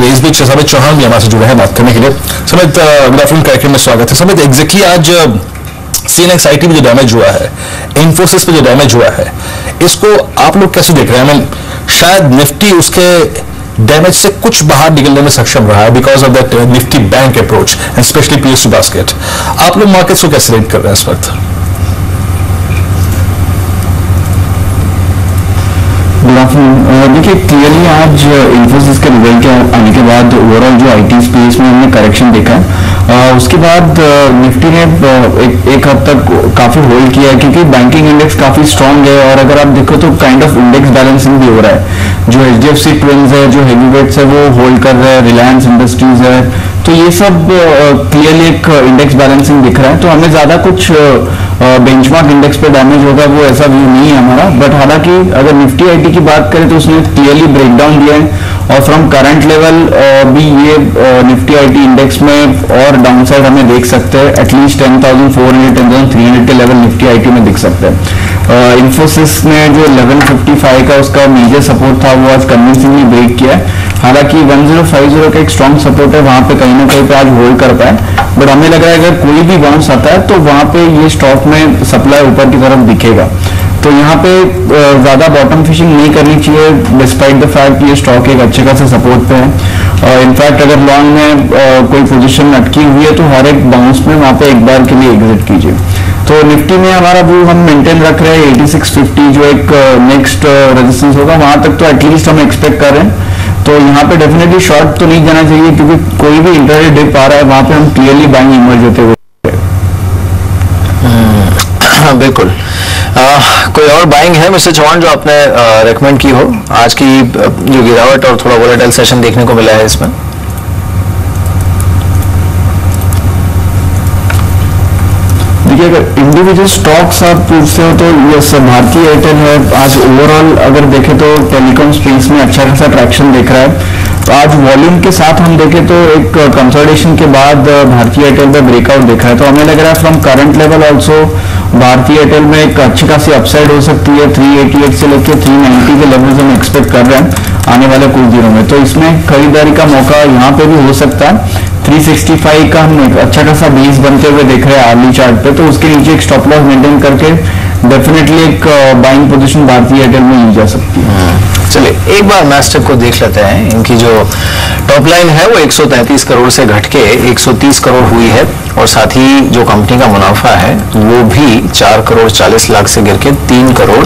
चलिए इस बीच समित चौहान भी हमारे से जुड़े हैं बात करने के लिए। समित, गुड आफ्टरनून कार्यक्रम में स्वागत है। समित, एग्जैक्टली आज CNXIT पे जो डैमेज हुआ है, इन्फोसिस पे जो डैमेज हुआ है, इसको आप लोग कैसे देख रहे हैं? शायद निफ्टी उसके डैमेज से कुछ बाहर निकलने में सक्षम रहा है because of that Nifty bank approach and specially PSU basket. आप लोग मार्केट्स को कैसे रेट कर रहे हैं इस वक्त? Good afternoon. देखिए, क्लियरली आज इन्फोसिस के रिजल्ट के आने के बाद ओवरऑल जो IT स्पेस में हमने करेक्शन देखा है, उसके बाद निफ्टी ने एक हद तक काफी होल्ड किया है क्योंकि बैंकिंग इंडेक्स काफी स्ट्रांग है और अगर आप देखो तो काइंड ऑफ इंडेक्स बैलेंसिंग भी हो रहा है। जो HDFC ट्विंस है, जो हेवीवेट्स है, वो होल्ड कर रहे हैं, रिलायंस इंडस्ट्रीज है, तो ये सब क्लियरली एक इंडेक्स बैलेंसिंग दिख रहा है। तो हमें ज्यादा कुछ बेंचमार्क इंडेक्स पे डैमेज होगा वो ऐसा व्यू नहीं है हमारा। बट हालांकि अगर निफ्टी IT की बात करें तो उसने क्लियरली ब्रेकडाउन दिया है और फ्रॉम करंट लेवल भी ये निफ्टी IT इंडेक्स में और डाउनसाइड हमें देख सकते हैं। एटलीस्ट 10,400 10,300 के लेवल निफ्टी IT में दिख सकते हैं। इन्फोसिस ने जो 1155 का उसका मेजर सपोर्ट था वो आज कन्विंसिंगली ब्रेक किया है। हालांकि 1050 का एक स्ट्रॉन्ग सपोर्ट है, वहां पे कहीं ना कहीं पे आज होल्ड कर पाए। बट हमें लग रहा है अगर कोई भी बाउंस आता है तो वहां पे ये स्टॉक में सप्लाई ऊपर की तरफ दिखेगा। तो यहाँ पे ज्यादा बॉटम फिशिंग नहीं करनी चाहिए डिस्पाइट द फैक्ट कि ये स्टॉक एक अच्छे खासे सपोर्ट पे है। इनफैक्ट अगर लॉन्ग में कोई पोजीशन अटकी हुई है तो हर एक बाउंस में वहां पे एक बार के लिए एग्जिट कीजिए। तो निफ्टी में हमारा व्यू हम मेंटेन रख रहे हैं 8650 जो एक नेक्स्ट रेजिस्टेंस होगा वहां तक तो एटलीस्ट हम एक्सपेक्ट कर रहे हैं। तो यहाँ पे डेफिनेटली शॉर्ट तो नहीं जाना चाहिए क्योंकि कोई भी इंटरडे डिप आ रहा है वहां पे हम क्लियरली बाइंग इमर्ज होते हुए। बिल्कुल। कोई और बाइंग है मिस्टर चौहान जो आपने रेकमेंड की हो? आज की जो गिरावट और थोड़ा वोलेटाइल सेशन देखने को मिला है इसमें। देखिए, अगर इंडिविजुअल स्टॉक्स आप पूछते हो तो यस, भारतीय एयरटेल है। आज ओवरऑल अगर देखें तो टेलीकॉम स्पेस में अच्छा खासा ट्रैक्शन दिख रहा है। तो आज वॉल्यूम के साथ हम देखें तो एक कंसोलिडेशन के बाद भारतीय एयरटेल में ब्रेकआउट दिख रहा है। तो हमें लग रहा है फ्रॉम करंट लेवल ऑल्सो भारतीय एयरटेल में एक अच्छी खासी अपसाइड हो सकती है। 388 से लेकर 390 के लेवल्स हम एक्सपेक्ट कर रहे हैं आने वाले कुछ दिनों में। तो इसमें खरीदारी का मौका यहाँ पे भी हो सकता है। 365 का हम एक अच्छा खासा बेस बनते हुए देख रहे हैं आर्ली चार्ट पे, तो उसके नीचे एक स्टॉप लॉस मेंटेन करके डेफिनेटली एक बाइंग पोजीशन भारतीय एयरटेल में ली जा सकती है। चलिए एक बार मैस्टेक को देख लेते हैं। इनकी जो टॉप लाइन है वो 133 करोड़ से घट के 130 करोड़ हुई है और साथ ही जो कंपनी का मुनाफा है वो भी 4 करोड़ 40 लाख से गिर के 3 करोड़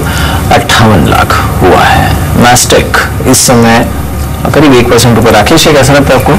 58 लाख हुआ है। मैस्टेक इस समय करीब 1% ऊपर। राकेश, कैसा लगता है आपको?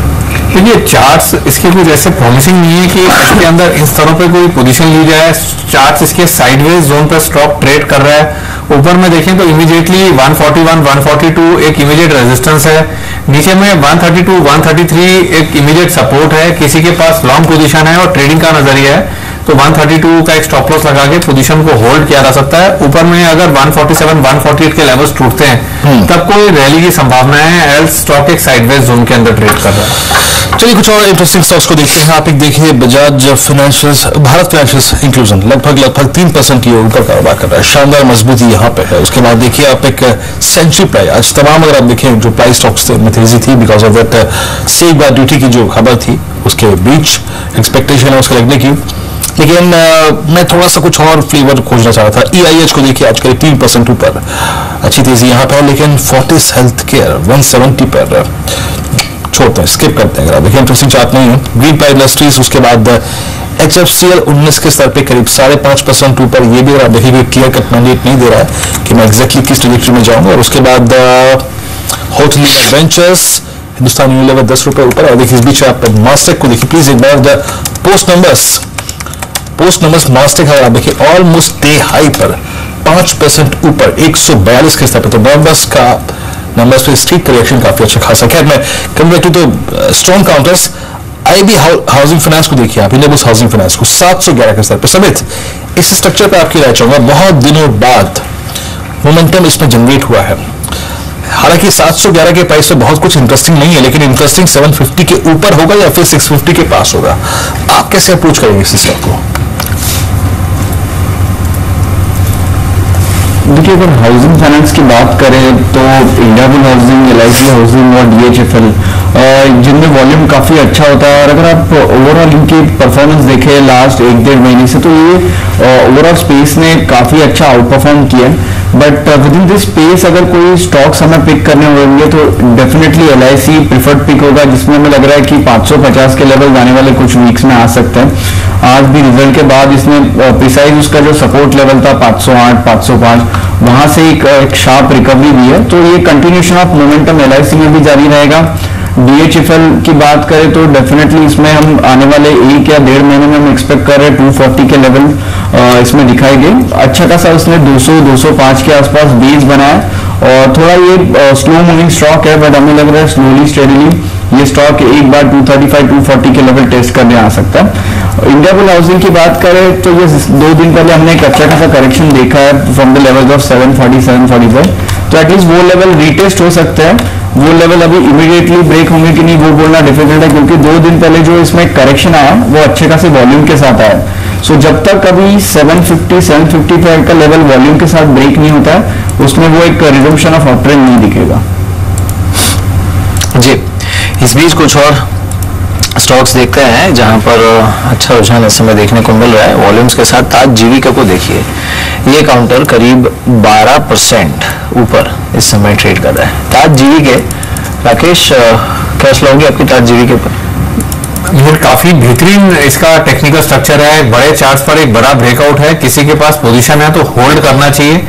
देखिए, चार्ट्स इसके कुछ ऐसे प्रॉमिसिंग नहीं है कि इसके अंदर इन स्तरों पे कोई पोजीशन ली जाए। चार्ट्स इसके साइडवेज जोन पर स्टॉक ट्रेड कर रहा है। ऊपर में देखें तो इमीडिएटली 141 142 एक इमीडिएट रेजिस्टेंस है। नीचे में 132 133 एक इमीडिएट सपोर्ट है। किसी के पास लॉन्ग पोजीशन है और ट्रेडिंग का नजरिया है तो 132 का एक स्टॉप लॉस लगा के पोजीशन को होल्ड किया जा सकता है। ऊपर में अगर 147 148 के लेवल्स टूटते हैं तब कोई रैली की संभावना है। एल्स स्टॉक एक साइडवेज जोन के अंदर ट्रेड कर रहा है। चलिए कुछ और इंटरेस्टिंग स्टॉक्स को देखते हैं। आप एक देखिए Bajaj financials, Bharat financials inclusion लगभग 3% की ऊपर कारोबार कर रहा है। शानदार मजबूती यहाँ पे है। उसके बाद देखिए आप एक सेंचुरी प्लाई, आज तमाम अगर आप देखें जो प्लाई स्टॉक्स थे उनमें तेजी थी because of that safe guard duty की जो खबर थी उसके बीच एक्सपेक्टेशन है उसके लगने की। लेकिन मैं थोड़ा सा कुछ और फ्लेवर खोजना चाह रहा था। EIH को देखिए आज करीब 3% ऊपर, अच्छी तेजी यहाँ पे है। लेकिन फोर्टिस हेल्थ केयर 170 पर छोड़ते हैं, स्किप करते हैं। अगर आप देखिए इंटरेस्टिंग चार्ट नहीं है। ग्रीन पाइप इंडस्ट्रीज, उसके बाद HFCL 19 के स्तर पे करीब 5.5% ऊपर। ये भी अगर आप देखिए क्लियर कट मैंडेट नहीं दे रहा है कि मैं एग्जैक्टली किस ट्रेजेक्टरी में जाऊंगा। और उसके बाद होटल वेंचर्स, हिंदुस्तान यूनिलीवर 10 रुपए ऊपर। और देखिए इस बीच आप मास्टेक को देखिए प्लीज एक बार पोस्ट नंबर्स मास्टेक अगर आप देखिए ऑलमोस्ट डे हाई पर 5% ऊपर 142 के स्तर पर। तो नंबर्स पे स्ट्रीट करेक्शन काफी अच्छा खासा। खैर मैं convert to strong counters. IB housing finance को देखिए आप, इंडियाबुल्स हाउसिंग फाइनेंस को 711 के स्तर पर। समित, इस स्ट्रक्चर पर आपकी राय चाहूंगा। बहुत दिनों बाद मोमेंटम इसमें जनरेट हुआ है। हालांकि 711 के प्राइस पे बहुत कुछ इंटरेस्टिंग नहीं है, लेकिन इंटरेस्टिंग 750 के ऊपर होगा या फिर 650 के पास होगा। आप कैसे अप्रोच करेंगे इस स्टॉक को? देखिए, अगर हाउसिंग फाइनेंस की बात करें तो इंडियाबुल हाउसिंग, LIC हाउसिंग और DHFL जिनमें वॉल्यूम काफ़ी अच्छा होता है। और अगर आप ओवरऑल इनकी परफॉर्मेंस देखें लास्ट 1-1.5 महीने से, तो ये ओवरऑल स्पेस ने काफ़ी अच्छा आउट परफॉर्म किया है। But with in this space अगर कोई स्टॉक्स हमें पिक करने होंगे तो डेफिनेटली LIC प्रिफर्ड पिक होगा, जिसमें हमें लग रहा है कि 550 के लेवल जाने वाले कुछ वीक्स में आ सकते हैं। आज भी रिजल्ट के बाद इसने प्रिसाइज उसका जो सपोर्ट लेवल था 508, 505, वहां से एक शार्प रिकवरी भी है। तो ये कंटिन्यूशन ऑफ मोमेंटम LIC में भी जारी रहेगा। DHFL की बात करें तो डेफिनेटली इसमें हम आने वाले 1 या 1.5 महीने में हम एक्सपेक्ट कर रहे हैं 240 के लेवल इसमें दिखाई दे। अच्छा खासा उसने 200-205 के आसपास बेस बनाया और थोड़ा ये स्लो मूविंग स्टॉक है, बट हमें लग रहा है स्लोली स्टेडीली ये स्टॉक एक बार 235-240 के लेवल टेस्ट करने आ सकता है। इंडियाबुल हाउसिंग की बात करें तो ये 2 दिन पहले हमने एक अच्छा खासा करेक्शन देखा है फ्रॉम द लेवल ऑफ 740-745, तो एटलीस्ट वो लेवल रीटेस्ट हो सकता है। वो लेवल अभी इमीडिएटली ब्रेक होंगे कि नहीं वो बोलना डिफिकल्ट है, क्योंकि 2 दिन पहले जो इसमें करेक्शन आया वो अच्छे खासे वॉल्यूम के साथ आया। सो जब तक अभी 750-755 का लेवल वॉल्यूम के साथ ब्रेक नहीं होता है उसमें वो एक रिजम्पशन ऑफ अपट्रेंड नहीं दिखेगा। जी, इस बीच कुछ और स्टॉक्स देखते हैं जहां पर अच्छा रुझान इस समय देखने को मिल रहा है वॉल्यूम्स के साथ। ताज जीविका को देखिए, ये काउंटर करीब 12% ऊपर इस समय ट्रेड कर रहा है। ताज जीविका, राकेश क्या स्लॉग है आपकी ताज जीविका पर? ये काफी बेहतरीन इसका टेक्निकल स्ट्रक्चर है, बड़े चार्ट्स पर एक बड़ा ब्रेकआउट है, किसी के पास पोजीशन है तो होल्ड करना चाहिए।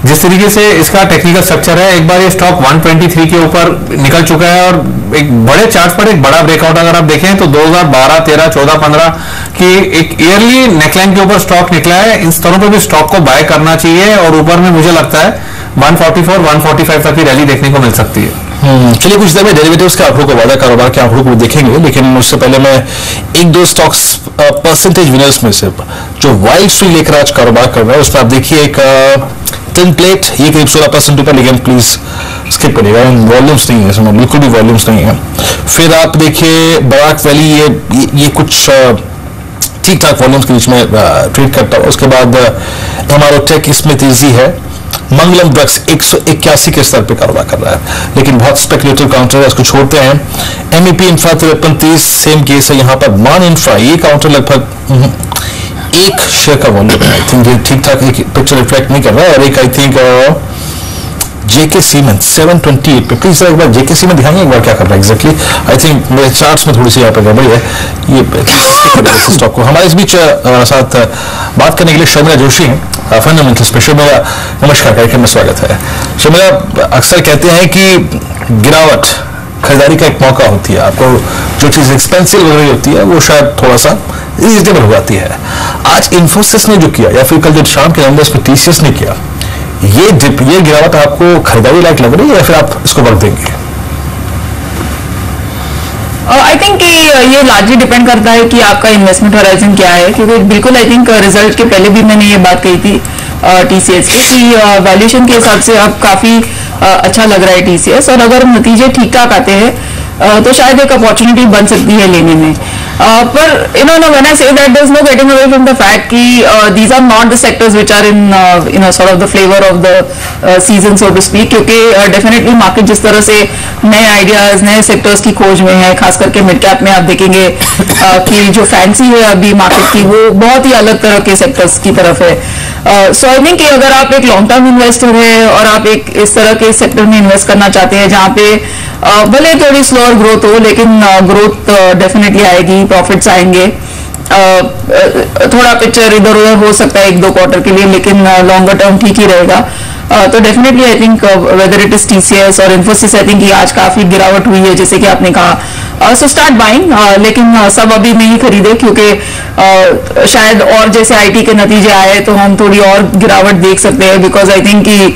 जिस तरीके से इसका टेक्निकल स्ट्रक्चर है, एक बार ये स्टॉक 123 के ऊपर निकल चुका है और एक बड़े चार्ट पर एक बड़ा ब्रेकआउट अगर आप देखें तो 2012, 13, 14, 15 की एक ईयरली नेकलाइन के ऊपर स्टॉक निकला है। इन स्तरों पर भी स्टॉक को बाय करना चाहिए और ऊपर में मुझे लगता है 144, 145 तक की रैली देखने को मिल सकती है। चलिए कुछ देर में डेरिवेटिव्स के आंकड़ों को, वादा कारोबार के आंकड़ों को देखेंगे, लेकिन उससे पहले मैं 1-2 स्टॉक्स परसेंटेज विनर्स में से जो वाइल्ड स्ट्रीट लेकर आज कारोबार कर रहा है उस पर आप देखिए एक टिन प्लेट, ये करीब 16% ऊपर, लेकिन प्लीज स्किप करिएगा, वॉल्यूम्स नहीं है इसमें, बिल्कुल भी वॉल्यूम्स नहीं है। फिर आप देखिए बराक वैली, ये कुछ ठीक ठाक वॉल्यूम्स के बीच में ट्रेड करता हुआ। उसके बाद MRO टेक, इसमें तेजी है। मंगलम ड्रग्स 181 के स्तर पर कारोबार कर रहा है, लेकिन बहुत स्पेकुलेटिव काउंटर है, इसको छोड़ते हैं। MEP इंफ्रा 53-30 सेम केस है यहाँ पर। मान इंफ्रा, ये काउंटर लगभग 1 शेयर का वॉल्यूम है, आई थिंक ये ठीक ठाक एक पिक्चर रिफ्लेक्ट नहीं कर रहा है। और एक आई थिंक JK सीमेंट 728 पे, प्लीज एक बार JK सीमेंट दिखाएंगे एक बार क्या कर रहा है एग्जैक्टली। आई थिंक मेरे चार्ट्स में थोड़ी सी यहाँ पर गड़बड़ी है, ये स्टॉक को। हमारे इस बीच साथ बात करने के लिए शर्मिला जोशी हैं फंडामेंटल्स पे। शर्मिला नमस्कार, कार्यक्रम में स्वागत है। शर्मिला, अक्सर कहते हैं कि गिरावट खरीदारी का एक मौका होती है, आपको जो चीज़ एक्सपेंसिव हो रही होती है वो शायद थोड़ा सा रीजनेबल हो जाती है। आज इन्फोसिस ने जो किया या फिर कल जो शाम के नंबर्स में TCS ने किया, ये डिप, ये गिरावट आपको खरीदारी लायक लग रही है या फिर आप इसको वक्त देंगे? आई थिंक ये लार्जली डिपेंड करता है कि आपका इन्वेस्टमेंट होराइजन क्या है, क्योंकि बिल्कुल आई थिंक रिजल्ट के पहले भी मैंने ये बात कही थी TCS की कि वैल्यूएशन के हिसाब से अब काफ़ी अच्छा लग रहा है TCS, और अगर नतीजे ठीक ठाक आते हैं तो शायद एक अपॉर्चुनिटी बन सकती है लेने में। पर when I say that, there's no getting away from the fact कि these are not the sectors which are in sort of the flavor of the season so to speak, क्योंकि definitely मार्केट जिस तरह से नए ideas, नए sectors की खोज में है, खास करके मिड कैप में आप देखेंगे कि जो फैंसी है अभी मार्केट की वो बहुत ही अलग तरह के सेक्टर्स की तरफ है। सो आई थिंक कि अगर आप एक लॉन्ग टर्म इन्वेस्टर है और आप एक इस तरह के सेक्टर में इन्वेस्ट करना चाहते हैं जहाँ पे भले थोड़ी स्लोअर ग्रोथ हो लेकिन ग्रोथ डेफिनेटली आएगी, प्रॉफिट्स आएंगे, थोड़ा पिक्चर इधर उधर हो सकता है 1-2 क्वार्टर के लिए, लेकिन लॉन्गर टर्म ठीक ही रहेगा। तो definitely I think whether it is TCS और इन्फोसिस, आई थिंक आज काफी गिरावट हुई है जैसे कि आपने कहा, सो स्टार्ट बाइंग, लेकिन सब अभी नहीं खरीदे क्योंकि शायद और जैसे IT के नतीजे आए तो हम थोड़ी और गिरावट देख सकते हैं, बिकॉज आई थिंक कि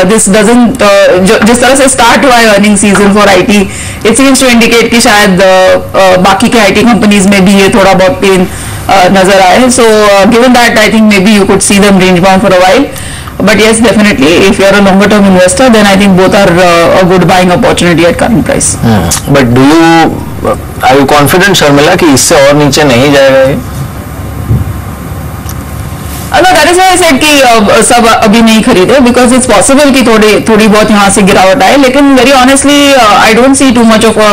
दिस डजंट, जिस तरह से स्टार्ट हुआ है earning season for IT, it seems to indicate कि शायद बाकी के IT कंपनीज में भी ये थोड़ा बहुत पेन नजर आए। So given that I think may be you could see them range bound for a while, but yes, definitely if you are a longer term investor then I think both are a good buying opportunity at current price. But are you confident Sharmila कि इससे और नीचे नहीं जाएगा ये? No, that is why I said कि सब अभी नहीं खरीदे, because it's possible कि थोड़ी बहुत यहाँ से गिरावट आए, लेकिन very honestly I don't see too much of a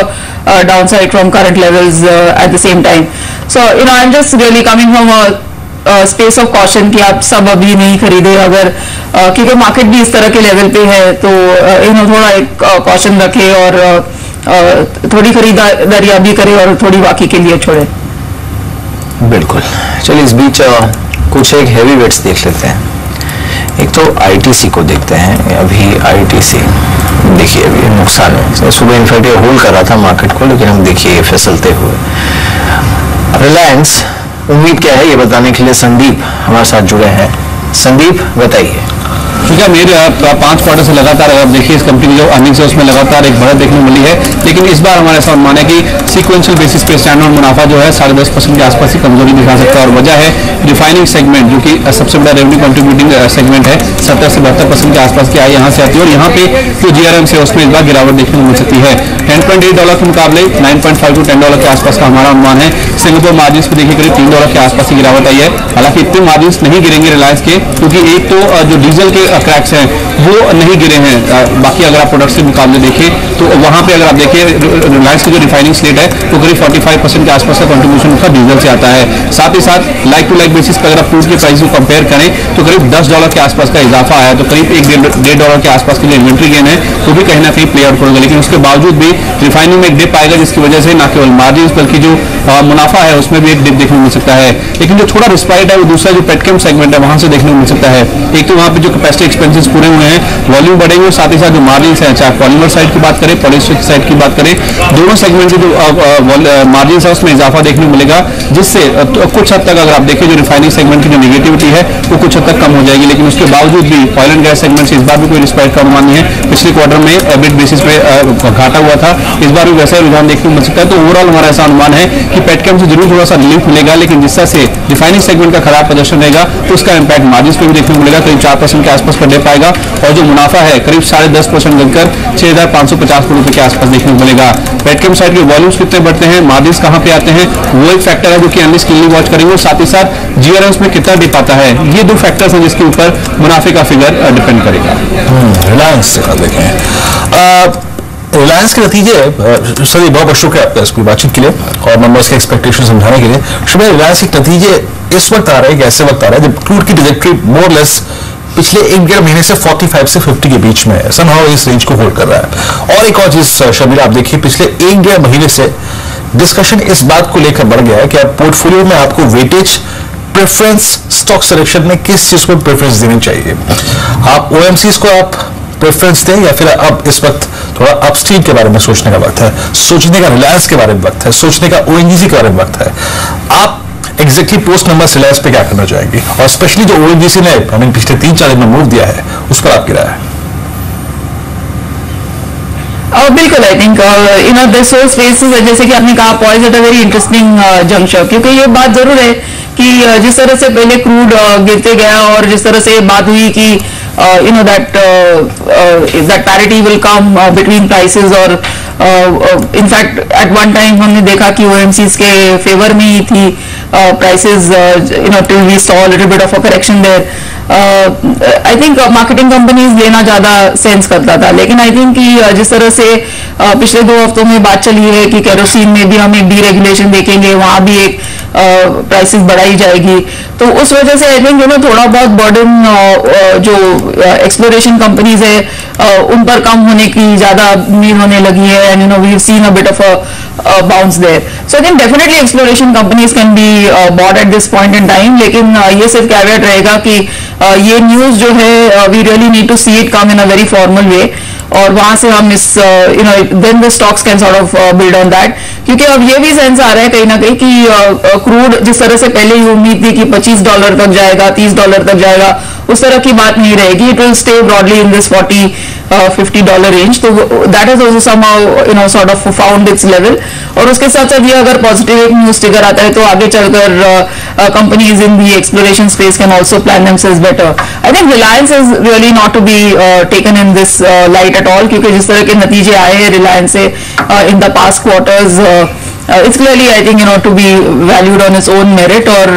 downside from current levels at the same time. So I'm just really coming from a space of caution कि आप सब अभी नहीं खरीदे, अगर क्योंकि मार्केट भी इस तरह के लेवल पे है, तो थोड़ा एक कॉशन रखे और थोड़ी खरीदारी अभी करे और थोड़ी बाकी के लिए छोड़े. बिल्कुल. चलिए इस बीच कुछ एक हैवी वेट्स देख लेते हैं. एक तो आईटीसी को देखते हैं. अभी आईटीसी देखिए अभी नुकसान है. सुबह इनफैक्ट ये होल्ड कर रहा था मार्केट को, लेकिन हम देखिए ये फिसलते हुए. रिलायंस, उम्मीद क्या है ये बताने के लिए संदीप हमारे साथ जुड़े हैं. संदीप बताइए. ठीक है, मेरे 5 क्वार्टर से लगातार अगर देखिए इस कंपनी की जो अर्निंग्स है उसमें लगातार एक बढ़त देखने को मिली है, लेकिन इस बार हमारे ऐसा अनुमान है कि सीक्वेंशियल बेसिस पे स्टैंडर्ड मुनाफा जो है 10.5% के आसपास ही कमजोरी दिखा सकता है. और वजह है रिफाइनिंग सेगमेंट, जो कि सबसे बड़ा रेवेन्यू कंट्रीब्यूटिंग सेगमेंट है, 70 से 72% के आसपास की आय यहाँ से आती है. और यहाँ पे जो जीआरएम है उसमें इस बार गिरावट देखने को मिल सकती है. $10.8 के मुकाबले $9.5 to $10 के आसपास का हमारा अनुमान है. सिंगापुर मार्जिन पे देखिए करीब $3 के आसपास की गिरावट आई है. हालांकि इतने मार्जिन नहीं गिरेंगे रिलायंस के, क्योंकि एक तो जो डीजल के क्रैक्स हैं वो नहीं गिरे हैं. बाकी अगर आप प्रोडक्ट्स के मुकाबले देखें तो वहां पे अगर आप देखें रिलायंस की जो रिफाइनिंग स्लेट है वो करीब 45% के आसपास का कंट्रीब्यूशन उसका डीजल से आता है. साथ ही साथ लाइक टू लाइक बेसिस पर अगर आप क्रूड के प्राइस को कंपेयर करें तो करीब $10 के आसपास का इजाफा आया, तो करीब $1.5 के आसपास की जो इन्वेंट्री गेन है वो भी कहीं ना कहीं प्ले आउट होगा. लेकिन उसके बावजूद भी रिफाइनिंग में एक डिप आएगा, जिसकी वजह से न केवल मार्जिन बल्कि जो मुनाफा है उसमें भी एक डिप देखने को मिल सकता है. लेकिन जो थोड़ा रिस्पाइट है वो दूसरा जो पेटकेम सेगमेंट है वहां से देखने को मिल सकता है. एक तो वहां पे जो कैपेसिटी एक्सपेंसेस पूरे हुए हैं, वॉल्यूम बढ़ेंगे, और साथ ही साथ जो मार्जिन है, चाहे पॉलीमर साइड की बात करें, पॉलिस्टर की साइड की बात करें, दोनों सेगमेंट के जो मार्जिन है उसमें इजाफा देखने को मिलेगा, जिससे कुछ हद तक अगर आप देखें जो रिफाइनिंग सेगमेंट की जो नेगेटिविटी है वो कुछ हद तक कम हो जाएगी. लेकिन उसके बावजूद भी ऑयल एंड गैस सेगमेंट से इस बार भी कोई रिस्पाइट का अनुमान नहीं है. पिछले क्वार्टर में एबिट बेसिस पे घाटा हुआ था, इस बार भी वैसा ही रुझान देखने को मिल सकता है. तो ओवरऑल हमारा ऐसा अनुमान है कि पेटकेम से जरूर थोड़ा सा रिलीफ मिलेगा, लेकिन जिस तरह से रिफाइनिंग सेगमेंट का खराब प्रदर्शन रहेगा तो उसका इंपैक्ट मार्जिन पे भी देखने को मिलेगा. करीब 4% के आसपास का डिप आएगा, और जो मुनाफा है करीब 10.5% गिरकर 6,550 करोड़ रुपए के आसपास देखने को मिलेगा. पेटकेम साइड के वॉल्यूम्स कितने बढ़ते हैं, मार्जिन कहां पे आते हैं, वो एक फैक्टर है जो कि एनालिस्ट क्लीनली वॉच करेंगे. और साथ ही साथ जीआरएम्स में कितना डिप आता है, ये दो फैक्टर्स हैं जिसके ऊपर मुनाफे का फिगर डिपेंड करेगा. रिलायंस देखें, रिलायंस के नतीजे सर, बहुत बहुत शुक्रिया आपका इसकी बातचीत के लिए और नंबर्स के एक्सपेक्टेशन समझाने के लिए. शुक्रिया. रिलायंस के नतीजे इस वक्त आ रहे हैं, ऐसे वक्त आ रहा है जब क्रूड की ट्रैजेक्टरी मोर लेस पिछले 1-1.5 महीने से 45 से 50 के बीच में है, समहाउ इस रेंज को होल्ड कर रहा है. और एक और चीज शर्मिला, आप देखिए पिछले 1-1.5 महीने से डिस्कशन इस बात को लेकर बढ़ गया है कि आप पोर्टफोलियो में आपको वेटेज प्रेफरेंस स्टॉक सिलेक्शन में किस चीज को प्रेफरेंस देनी चाहिए. आप ओएमसीज को आप प्रेफरेंस दें, या फिर अब इस वक्त थोड़ा अपस्ट्रीम के बारे में सोचने का वक्त है, सोचने का रिलायंस के बारे में वक्त है, सोचने का ओएनजीसी के बारे में वक्त है. आप एग्जैक्टली पोस्ट नंबर रिलायंस पे क्या करना चाहेंगे, और स्पेशली जो ओएनजीसी ने पिछले 3-4 दिन में मूव दिया है उस पर आपकी राय है. बिल्कुल. I think this whole space, जैसे कि आपने कहा, poise at a very interesting junction, क्योंकि ये बात जरूर है कि जिस तरह से पहले क्रूड गिरते गया और जिस तरह से बात हुई कि that parity will come between prices, और इनफैक्ट एट वन टाइम हमने देखा कि OMCs के फेवर में ही थी prices, till we saw a little bit of a correction there. I think marketing companies लेना ज्यादा सेंस करता था, लेकिन आई थिंक कि जिस तरह से पिछले 2 हफ्तों में बात चली है कि केरोसिन में भी हम एक डीरेगुलेशन देखेंगे, वहां भी एक प्राइसेस बढ़ाई जाएगी, तो उस वजह से आई थिंक थोड़ा बहुत बर्डन जो एक्सप्लोरेशन कंपनीज है उन पर कम होने की ज्यादा उम्मीद होने लगी है. And we have seen a bit of a bounce there. So I think definitely exploration companies can be bought at this point in time, लेकिन ये सिर्फ कैवेट रहेगा कि ये न्यूज जो है we really need to see it come in a very formal way, और वहां से हम इस then the stocks can sort of build on that. क्योंकि अब ये भी सेंस आ रहा है कहीं ना कहीं कि क्रूड जिस तरह से पहले ही उम्मीद थी कि $25 तक जाएगा, $30 तक जाएगा, उस तरह की बात नहीं रहेगी. It will stay broadly in this $40-50 range. तो that is also somehow sort of found its level. और उसके साथ साथ ये अगर पॉजिटिव एक न्यूज ट्रिगर आता है तो आगे चलकर companies in the exploration space can also plan themselves better. I think Reliance is really not to be taken in this light at all, क्योंकि जिस तरह के नतीजे आए हैं रिलायंस से in the past quarters, it's clearly I think to be valued on its own merit. और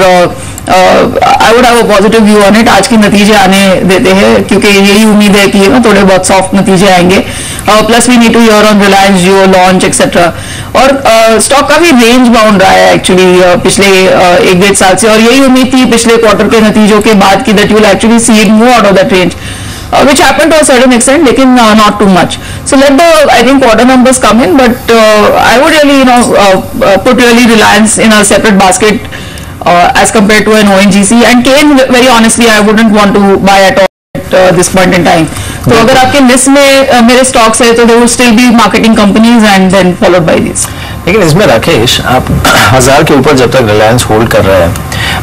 I would have a positive view on it. आज के नतीजे आने देते हैं, क्योंकि यही उम्मीद है कि थोड़े बहुत सॉफ्ट नतीजे आएंगे। Plus we need to hear on Reliance Jio launch etcetera. और स्टॉक काफी रेंज बाउंड रहा है एक्चुअली पिछले 1-1.5 साल से, और यही उम्मीद थी पिछले क्वार्टर के नतीजों के बाद की that you will actually see it move out of that range, which happened to a certain extent, लेकिन not too much. So let the, I think, quarter numbers come in, but I would really, put really Reliance in a separate basket as compared to an ONGC. And Kane, very honestly, I wouldn't want to buy at all at this point in time. तो अगर आपके list में मेरे stocks है तो there would still be marketing companies and then followed by these. लेकिन इसमें राकेश, आप 1000 के ऊपर जब तक रिलायंस होल्ड कर रहे हैं,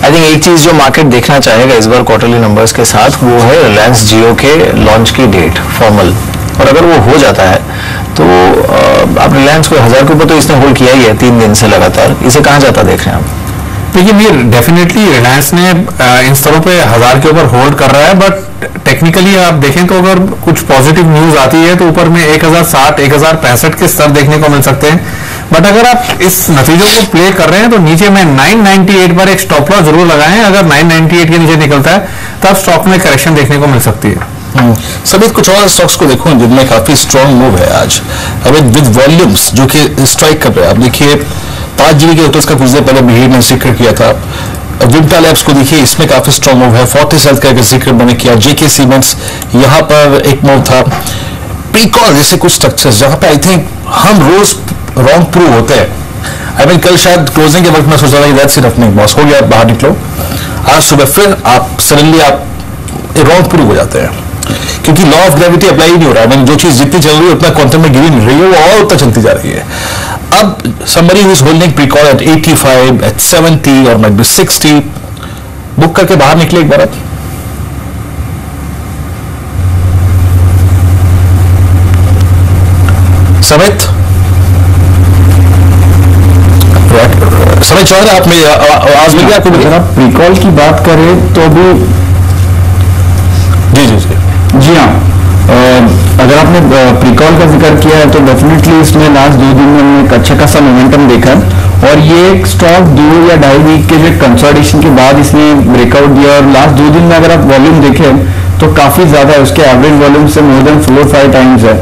आई थिंक एक चीज जो मार्केट देखना चाहेगा इस बार क्वार्टरली नंबर्स के साथ, वो है रिलायंस जियो के लॉन्च की डेट फॉर्मल। और अगर वो हो जाता है तो आप रिलायंस को 1000 के ऊपर तो इसने होल्ड किया ही है 3 दिन से लगातार, इसे कहाँ जाता देख रहे हैं आप? देखिए मीर, डेफिनेटली रिलायंस ने इन स्तरों पे 1000 के ऊपर होल्ड कर रहा है, बट टेक्निकली आप देखें तो अगर कुछ पॉजिटिव न्यूज आती है तो ऊपर में 1060, 1065 के स्तर देखने को मिल सकते हैं। बट अगर आप इस नतीजों को प्ले कर रहे हैं तो नीचे में 998 पर एक स्टॉप लॉस जरूर लगाएं। अगर 998 के नीचे निकलता है तब स्टॉक में करेक्शन देखने को मिल सकती है। सभी कुछ और स्टॉक्स को देखो जिनमें काफी स्ट्रॉन्ग मूव है आज, अभी विद वॉल्यूम्स जो कि स्ट्राइक कर रहे हैं। आप देखिए 5 GB के होटल्स का कुछ देर पहले बिहेव में जिक्र किया था। विंटा लैब्स को देखिए, इसमें काफी स्ट्रॉन्ग मूव है। फोर्टिस हेल्थ का जिक्र मैंने किया। जेके सीमेंट्स, यहाँ पर एक मूव था। प्रीकॉल जैसे कुछ स्ट्रक्चर्स जहां पे आई थिंक हम रोज रॉन्ग प्रूव होते हैं। आई मीन कल शायद क्लोजिंग के वक्त में सोचा था कि दैट्स इनफ, नहीं बॉस हो गया, बाहर निकलो। आज सुबह फिर आप सडनली आप रॉन्ग प्रूव हो जाते हैं, क्योंकि लॉ ऑफ ग्रेविटी अप्लाई ही नहीं हो रहा है। मैंने जो चीज जितनी चल रही है उतना क्वांटम में गिरी नहीं रही है, वो और उतना चलती जा रही है। अब somebody who is holding pre-call at 85, at 70 or might be 60, book करके बाहर निकले एक बार आप। समित चौधरी, आप मेरी आवाज मिल गया आपको? अगर आप प्रीकॉल की बात करें तो अभी जी हाँ, अगर आपने प्रीकॉल का जिक्र किया है तो डेफिनेटली इसमें लास्ट 2 दिन में हमने एक अच्छा खासा मोमेंटम देखा, और ये एक स्टॉक 2 या 2.5 वीक के जो कंसोलिडेशन के बाद इसने ब्रेकआउट दिया। और लास्ट 2 दिन में अगर आप वॉल्यूम देखें तो काफी ज्यादा है, उसके एवरेज वॉल्यूम से मोर देन 4-5 टाइम्स है।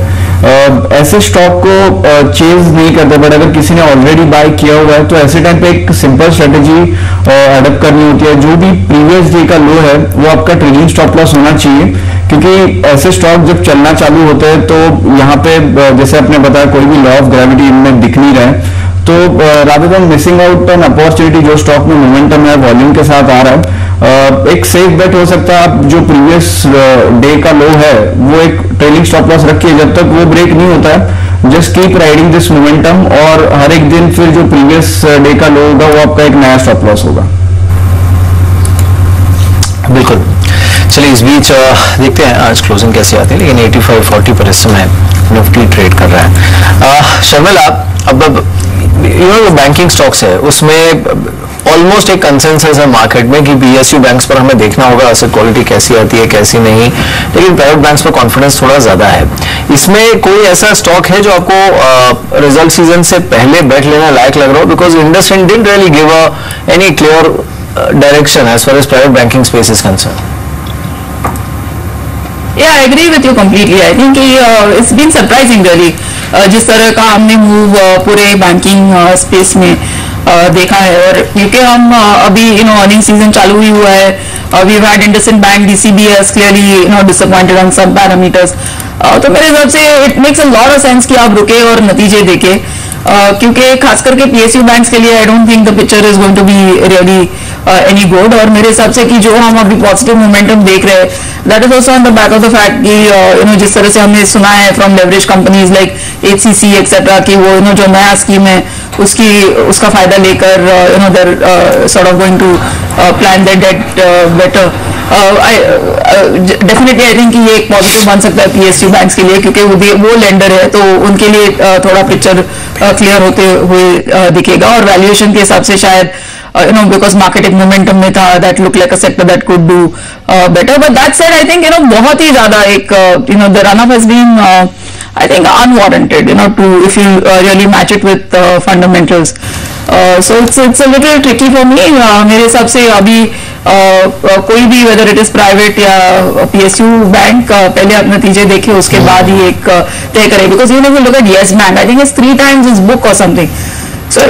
ऐसे स्टॉक को चेज नहीं करते, बट अगर किसी ने ऑलरेडी बाय किया हुआ है तो ऐसे टाइम पे एक सिंपल स्ट्रेटेजी अडॉप्ट करनी होती है। जो भी प्रीवियस डे का लो है वो आपका ट्रेलिंग स्टॉप लॉस होना चाहिए, क्योंकि ऐसे स्टॉक जब चलना चालू होते हैं तो यहाँ पे जैसे आपने बताया कोई भी लॉ ऑफ ग्रेविटी इनमें दिख नहीं रहा है, तो rather than missing out an opportunity जो स्टॉक में मोमेंटम है वॉल्यूम के साथ आ रहा है, एक सेफ बेट हो सकता है। आप जो प्रीवियस डे का लो है वो एक ट्रेलिंग स्टॉप लॉस रखिए, जब तक वो ब्रेक नहीं होता है just keep riding this momentum, और हर एक दिन फिर जो प्रीवियस डे का लो होगा वो आपका एक नया स्टॉप लॉस होगा। बिल्कुल। चलिए इस बीच देखते हैं आज क्लोजिंग कैसे आती है, लेकिन 85-40 पर इस समय निफ्टी ट्रेड कर रहा है। शर्मिला, अब जो बैंकिंग स्टॉक्स है उसमें ऑलमोस्ट एक कंसेंसस है मार्केट में कि पीएसयू बैंक्स पर हमें देखना होगा एसेट क्वालिटी कैसी आती है कैसी नहीं, लेकिन प्राइवेट बैंक्स पर कॉन्फिडेंस थोड़ा ज्यादा है। इसमें कोई ऐसा स्टॉक है जो आपको रिजल्ट सीजन से पहले बैठ लेना लायक लग रहा हो? Because industry didn't really give any clear direction as far as private banking space is concern. Yeah, I agree with you completely. I think it's been surprising really जिस तरह का हमने मूव पूरे बैंकिंग स्पेस में देखा है, और क्योंकि हम अभी अर्निंग सीजन चालू ही हुआ है, we've had IndusInd Bank, DCBS clearly disappointed on some parameters, तो मेरे हिसाब से it makes a lot of sense कि आप रुके और नतीजे देखे, क्योंकि खास करके PSU बैंक्स के लिए I don't think the picture is going to be really any good. और मेरे हिसाब से कि जो हम अभी पॉजिटिव मोमेंटम देख रहे हैं that is also on the back of the fact कि जिस तरह से हमने सुना है from leverage companies like HCC etcetera कि वो जो नया स्कीम है उसका फायदा लेकर there sort of going to plan that debt better. Definitely I think ये एक पॉजिटिव बन सकता है PSU बैंक्स के लिए, क्योंकि वो लेंडर है तो उनके लिए थोड़ा पिक्चर क्लियर होते हुए दिखेगा। और वैल्यूएशन के हिसाब से शायद because marketing momentum में था that look like a sector that could do better, but that said I think बहुत ही ज्यादा एक the run up has been I think unwarranted, to if you really match it with fundamentals. So it's a little tricky for me. मेरे हिसाब से अभी कोई भी whether it is private या PSU बैंक पहले आप नतीजे देखे उसके बाद ही एक तय करे, because even if you look at Yes Bank, I think it's 3 times its book or something. So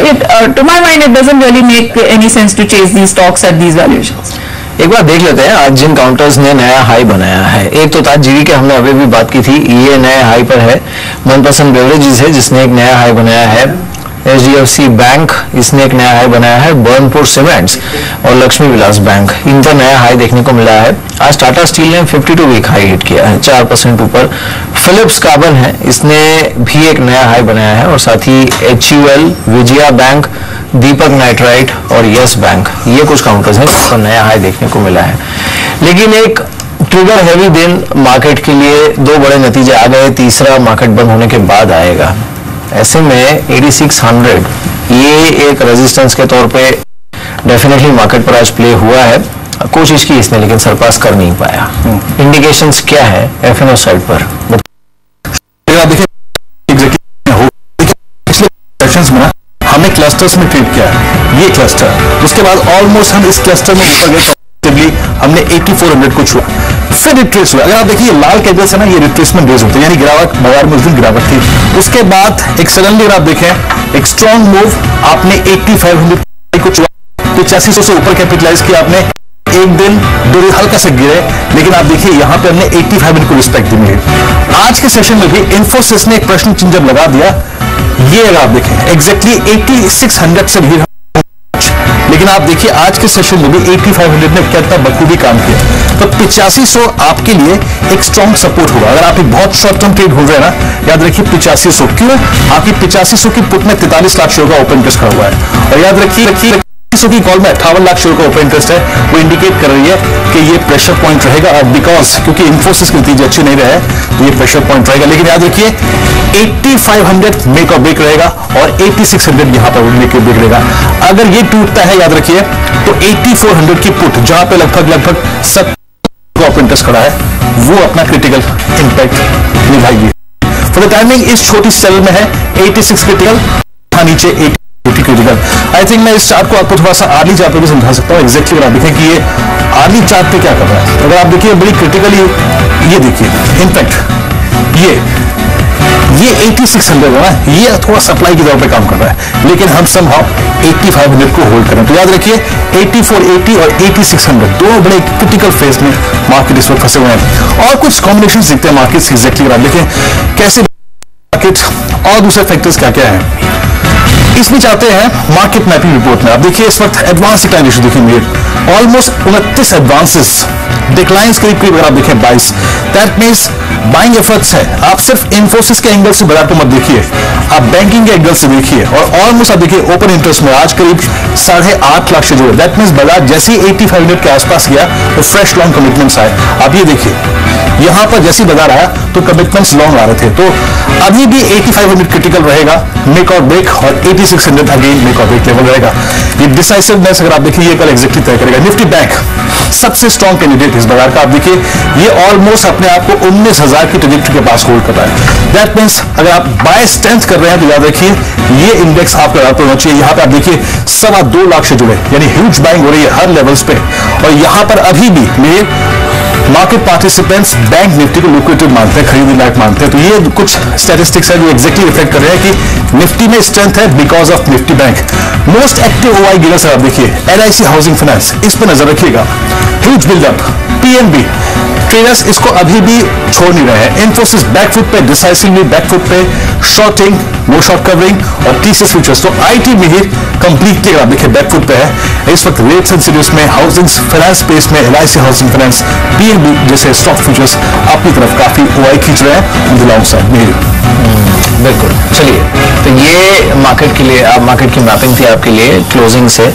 to my mind, it doesn't really make any sense to chase these stocks at these valuations. एक बार देख लेते हैं आज जिन counters ने नया high बनाया है। एक तो ताज जीवी के हमने अभी भी बात की थी, ये नए हाई पर है। मनपसंद बेवरेजेस है जिसने एक नया हाई बनाया है। HDFC बैंक इसने एक नया हाई बनाया है। बर्नपुर सीमेंट्स और लक्ष्मी विलास बैंक इन पर नया हाई देखने को मिला है। आज टाटा स्टील ने 52 वीक हाई हिट किया है, 4% ऊपर। फिलिप्स कार्बन है, इसने भी एक नया हाई बनाया है और साथ ही HUL, विजया बैंक, दीपक नाइट्राइट और यस बैंक, ये कुछ काउंटर्स हैं जिस पर नया हाई देखने को मिला है। लेकिन एक ट्रिगर हैवी दिन मार्केट के लिए, 2 बड़े नतीजे आ गए, तीसरा मार्केट बंद होने के बाद आएगा। ऐसे में 8600 ये एक रेजिस्टेंस के तौर पे डेफिनेटली मार्केट पर आज प्ले हुआ है। कोशिश की इसने लेकिन सरपास कर नहीं पाया। इंडिकेशंस क्या है FNO साइड पर? हमने क्लस्टर्स में ट्रेड किया है, ये क्लस्टर, उसके बाद ऑलमोस्ट हम इस क्लस्टर में ऊपर गए, हमने 8400 को छुआ, फिर रिट्रेस हुआ। अगर आप देखिए लाल कैंडल्स है ना, ये रिट्रेसमेंट रेज होते हैं, यानी गिरावट, बाजार में उस दिन गिरावट थी। उसके बाद एक सडनली अगर आप देखें एक स्ट्रॉन्ग मूव, आपने 8500 को छुआ, 8500 से ऊपर कैपिटलाइज किया आपने। एक दिन 2 दिन हल्का से गिरे, लेकिन आप देखिए यहां पे हमने 8500 को रिस्पेक्ट दी है। आज के सेशन में भी इन्फोसिस ने एक प्रश्न चिन्ह जब लगा दिया, ये अगर आप देखें एग्जैक्टली 8600 से भी, लेकिन आप देखिए आज के सेशन में भी 8500 ने कितना बखूबी काम किया। तो 8500 आपके लिए एक स्ट्रॉन्ग सपोर्ट होगा। अगर आप एक बहुत शॉर्ट टर्म ट्रेड हो रहे हैं ना, याद रखिए 8500, क्यों? आपकी 8500 की पुट में 43 लाख शेयर का ओपन इंटरेस्ट खड़ा हुआ है, और याद रखिए की कॉल में 58 लाख शेयर का ओपन इंटरेस्ट है। वो इंडिकेट कर रही है कि ये प्रेशर पॉइंट रहेगा, और बिकॉज क्योंकि इन्फोसिस के नतीजे अच्छे नहीं रहे तो ये प्रेशर पॉइंट रहेगा। लेकिन याद रखिए 8500 मेक और ब्रेक रहेगा, और 8600 यहां पर मेक और ब्रेक रहेगा। अगर ये टूटता है याद रखिए तो 8400 की पुट, जहां पे लगभग 70 का ओपन इंटरेस्ट खड़ा है, वो अपना क्रिटिकल इंपैक्ट निभाएगी। फॉर द टाइमिंग इस छोटी सेल में है 86 क्रिटिकल, नीचे 80 क्रिटिकल। आई थिंक मैं इस चार्ट को आपको थोड़ा सा आर्ली चार्ट पे भी समझा सकता हूँ। एग्जैक्टली अगर आप देखें कि ये आर्ली चार्ट पे क्या कर रहा है, अगर आप देखिए बड़ी क्रिटिकली, ये देखिए इनफैक्ट ये 8600 है ना, ये थोड़ा सप्लाई की तौर पे काम कर रहा है, लेकिन हम समहाउ 8500 को होल्ड करें। तो याद रखिए 8480 और 8600 दोनों बड़े क्रिटिकल फेज में मार्केट इस वक्त फंसे हुए हैं। और कुछ कॉम्बिनेशन दिखते हैं मार्केट एग्जैक्टली अगर आप देखें कैसे मार्केट, और दूसरे फैक्टर्स क्या क्या है इसमें चाहते हैं मार्केट मैपिंग रिपोर्ट में। आप देखिए इस वक्त एडवांस डिक्लाइनेशन देखिए मेरे ऑलमोस्ट 29 एडवांसेस, डिक्लाइंस करीब अगर आप देखें 22, दैट मींस बाइंग एफर्ट्स है। आप सिर्फ इन्फोसिस के एंगल से बाजार को मत देखिए, आप बैंकिंग के एंगल से देखिए। और ऑलमोस्ट आप देखिए ओपन इंटरेस्ट में आज करीब 8.5 लाख से जुड़े, दैट मींस बाजार जैसे ही 8500 के आसपास गया तो फ्रेश लॉन्ग कमिटमेंट्स आए। आप ये देखिए यहां पर जैसे बाजार आया तो कमिटमेंट्स लॉन्ग आ रहे थे। तो अभी भी 8500 क्रिटिकल रहेगा, मेक और ब्रेक, और 8600 अगेन मेक और ब्रेक लेवल रहेगा। ये डिसाइसिवनेस अगर आप देखिए ये कल एग्जैक्टली तय करेगा। निफ्टी बैंक सबसे स्ट्रॉन्ग कैंडिडेट इस बाजार का, आप देखिए ये ऑलमोस्ट अपने आप को 19000 की ट्रैजेक्टरी के पास होल्ड कर रहा है। दैट मींस अगर आप बाय स्ट्रेंथ कर रहे हैं तो याद रखिए ये इंडेक्स आपका रात होना चाहिए। यहाँ पे आप देखिए 2.25 लाख से जुड़े, यानी ह्यूज बाइंग हो रही है हर लेवल्स पे। और यहाँ पर अभी भी मेरे मार्केट पार्टिसिपेंट्स बैंक निफ्टी को लिक्विडेटेड मानते हैं, खरीदने लायक मानते हैं। तो ये कुछ स्टैटिस्टिक्स है जो एग्जैक्टली रिफ्लेक्ट कर रहे हैं कि निफ्टी में स्ट्रेंथ है because of Nifty bank. Most active OI gainers आप देखिए LIC हाउसिंग फाइनेंस, इस पर नजर रखिएगा, ह्यूज बिल्डअप। PNB ट्रेडर्स इसको अभी भी छोड़ नहीं रहे हैं। इन्फोसिस बैकफुट पे, डिसाइसिवली बैकफुट पे, शॉर्टिंग, नो शॉर्ट कवरिंग, और TCS फ्यूचर्स तो IT में ही कंप्लीटली अगर आप देखिए बैकफुट पे है। इस वक्त रेट सेंसिटिव्स में, हाउसिंग फाइनेंस स्पेस में LIC हाउसिंग फाइनेंस, PNB जैसे स्टॉक फ्यूचर्स अपनी तरफ काफी ओआई खींच रहे हैं लॉन्ग साइड में। बिल्कुल, चलिए तो ये मार्केट के लिए, आप मार्केट की मैपिंग थी आपके लिए क्लोजिंग से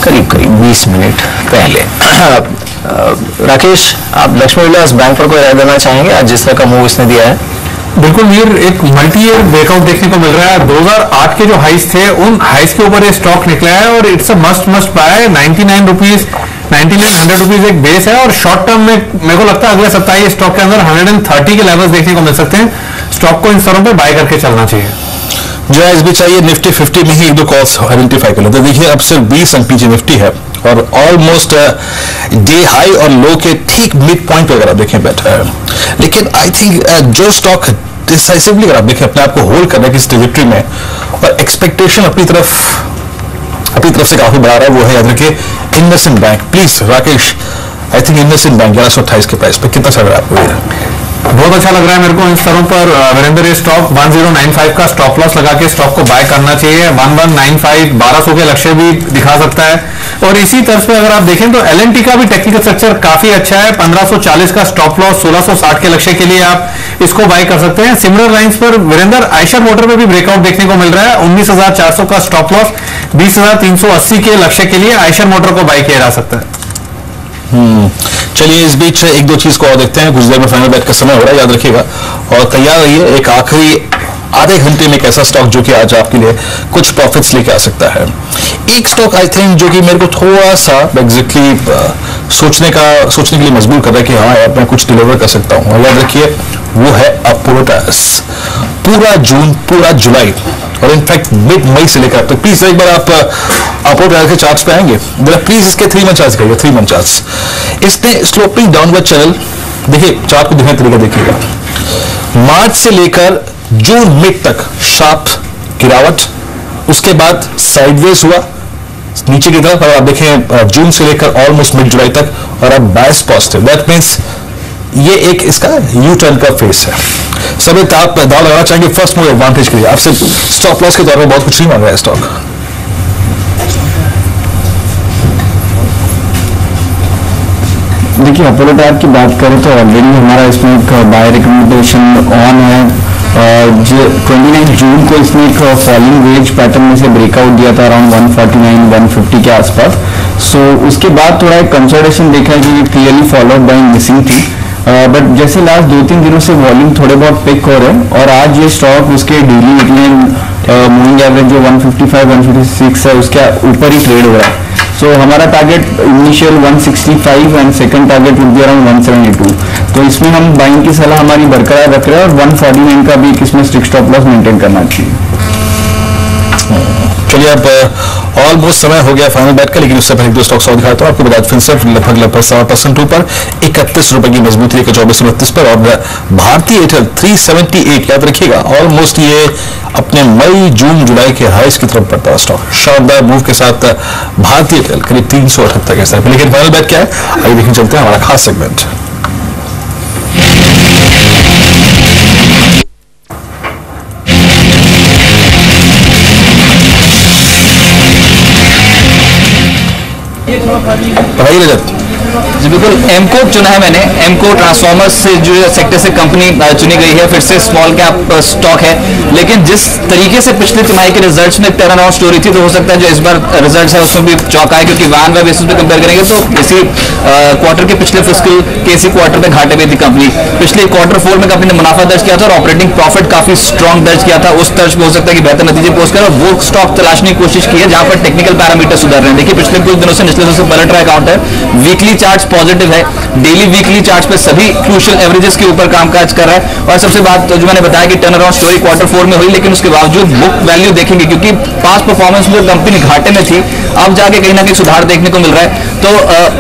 करीब 20 मिनट पहले। राकेश, आप लक्ष्मी विलास बैंक पर कोई राय देना चाहेंगे आज जिस तरह का मूव इसने दिया है? बिल्कुल वीर, एक मल्टी ईयर ब्रेकआउट देखने को मिल रहा है। 2008 के जो हाइस थे उन हाइस के ऊपर ये स्टॉक निकला है, और it's a must buy. 99 rupees, 99-100 rupees एक बेस है, और शॉर्ट टर्म में मेरे को लगता है अगले सप्ताह ये स्टॉक के अंदर 130 के लेवल्स देखने को मिल सकते हैं। स्टॉक को इन स्तरों पे बाय करके चलना चाहिए। जायज भी चाहिए। निफ्टी 50 में ही एक दो कॉल्स आइडेंटिफाई कर लेते हैं। देखिए अब सिर्फ 20 अंक पीछे निफ्टी है और ऑलमोस्ट डे हाई और लो के ठीक मिड पॉइंट पे अगर आप देखें बैठा है। लेकिन आई थिंक जो स्टॉक डिसाइसिवली अगर आप देखें अपने आप को होल्ड करने की ट्रैजेक्टरी में और एक्सपेक्टेशन अपनी तरफ से काफी बढ़ा रहा है, वो है याद रखिए IndusInd bank. Please Rakesh, I think IndusInd bank 1128 के प्राइस पे कितना चल रहा है आपको ये? बहुत अच्छा लग रहा है मेरे को इन स्तरों पर वीरेंद्र। ये स्टॉक 1095 का स्टॉप लॉस लगा के स्टॉक को बाय करना चाहिए। 1195 1200 के लक्ष्य भी दिखा सकता है। और इसी तरह पे अगर आप देखें तो एल&टी का भी टेक्निकल स्ट्रक्चर काफी अच्छा है। 1540 का स्टॉप लॉस, 1660 के लक्ष्य के लिए आप इसको बाय कर सकते हैं। सिमिलर लाइंस पर वीरेंद्र आयशर मोटर में भी ब्रेकआउट देखने को मिल रहा है। 19400 का स्टॉप लॉस, 20380 के लक्ष्य के लिए आयशर मोटर को बाय किया जा सकता है। चलिए इस बीच एक दो चीज को और देखते हैं। कुछ देर में फाइनल बैट का समय हो रहा है, याद रखिएगा और तैयार रहिए। एक आखिरी आधे घंटे में एक ऐसा स्टॉक जो कि आज आपके लिए कुछ प्रॉफिट्स लेके आ सकता है। एक स्टॉक आई थिंक जो कि मेरे को थोड़ा सा एग्जैक्टली सोचने के लिए मजबूर कर रहा है कि हाँ यार मैं कुछ डिलीवर कर सकता हूँ। और याद रखिए वो है अपोलो टायर्स। पूरा जून, पूरा जुलाई और इनफैक्ट मिड मई से लेकर तो प्लीज एक बार आप अपोलो टायर्स के चार्ट्स पे आएंगे जरा प्लीज इसके 3 मंथ चार्ट्स करिए। 3 मंथ चार्ट्स इसने स्लोपिंग डाउनवर्ड चैनल देखिए, चार्ट को देखने तरीका देखिएगा। मार्च से लेकर जून मिड तक शार्प गिरावट, उसके बाद साइडवेज हुआ नीचे की तरफ और आप देखें जून से लेकर ऑलमोस्ट मिड जुलाई तक और अब बायस पॉजिटिव। दैट मीन्स ये एक इसका यू टर्न का फेस है। सब एक आप दाव लगाना चाहेंगे फर्स्ट मूव एडवांटेज के लिए। आपसे स्टॉप लॉस के दौर में बहुत कुछ नहीं मांग रहा है स्टॉक। देखिए अपोलो टायर की बात करें तो ऑलरेडी हमारा इसमें एक बाय रिकमेंडेशन ऑन है। 29 जून को इसने एक फॉलिंग वेज पैटर्न में से ब्रेकआउट दिया था अराउंड 149 150 के आसपास। सो उसके बाद थोड़ा एक कंसोलिडेशन देखा है कि क्लियरली फॉलोड बाय मिसिंग थी। बट जैसे लास्ट 2-3 दिनों से वॉल्यूम थोड़े बहुत पिक हो रहे हैं और आज ये स्टॉक उसके डेली वीकली मूविंग एवरेज जो 155 156 है उसके ऊपर ही ट्रेड हो रहा है। सो हमारा target initial 165 and second target would be around 172। तो इसमें हम बाइंग की सलाह हमारी बरकरार रख रहे हैं और 149 का भी इसमें स्ट्रिक्ट स्टॉप लॉस मेंटेन करना चाहिए। चलिए अब ऑलमोस्ट समय हो गया फाइनल बैट का, लेकिन उससे पहले 2 स्टॉक्स और दिखाता हूं आपको। बजाज फिनसर्व लगभग 7% ऊपर 31 रुपए की मजबूती लेकर 2429 पर और भारतीय एयरटेल 378 याद रखिएगा ऑलमोस्ट ये अपने मई जून जुलाई के हाईस की तरफ बढ़ता है स्टॉक। शानदार मूव के साथ भारतीय एयरटेल करीब 378 के साथ। लेकिन फाइनल बैट क्या है आइए देखने चलते हैं हमारा खास सेगमेंट। पढ़ाई रजत जी बिल्कुल एमको चुना है मैंने। एमको ट्रांसफॉर्मर्स से जो सेक्टर से कंपनी चुनी गई है, फिर से स्मॉल कैप स्टॉक है। लेकिन जिस तरीके से पिछले तिमाही के रिजल्ट्स में टर्न अराउंड स्टोरी थी, तो हो सकता है जो इस बार रिजल्ट्स है उसमें भी चौंका है, क्योंकि वन बाय बेसिस पे कंपेयर करेंगे तो इसी क्वार्टर के पिछले फिस्कल के इसी क्वार्टर में घाटे में थी कंपनी। पिछले Q4 में कंपनी ने मुनाफा दर्ज किया था और ऑपरेटिंग प्रॉफिट काफी स्ट्रॉन्ग दर्ज किया था। उस तर्ज पे हो सकता है कि बेहतर नतीजे पोस्ट करें और वो स्टॉक तलाशने की कोशिश की है जहां पर टेक्निकल पैरामीटर सुधर रहे हैं। देखिए पिछले कुछ दिनों से निचले से पलट रहा है काउंटर, वीकली चार्ट्स पॉजिटिव है, डेली वीकली चार्ट्स पे सभी क्रूशियल एवरेजेस के ऊपर कामकाज कर रहा है। और सबसे बात जो मैंने बताया कि टर्न अराउंड स्टोरी Q4 में हुई, लेकिन उसके बावजूद बुक वैल्यू देखेंगे क्योंकि पास्ट परफॉर्मेंस में कंपनी घाटे में थी, अब जाके कहीं ना कहीं सुधार देखने को मिल रहा है। तो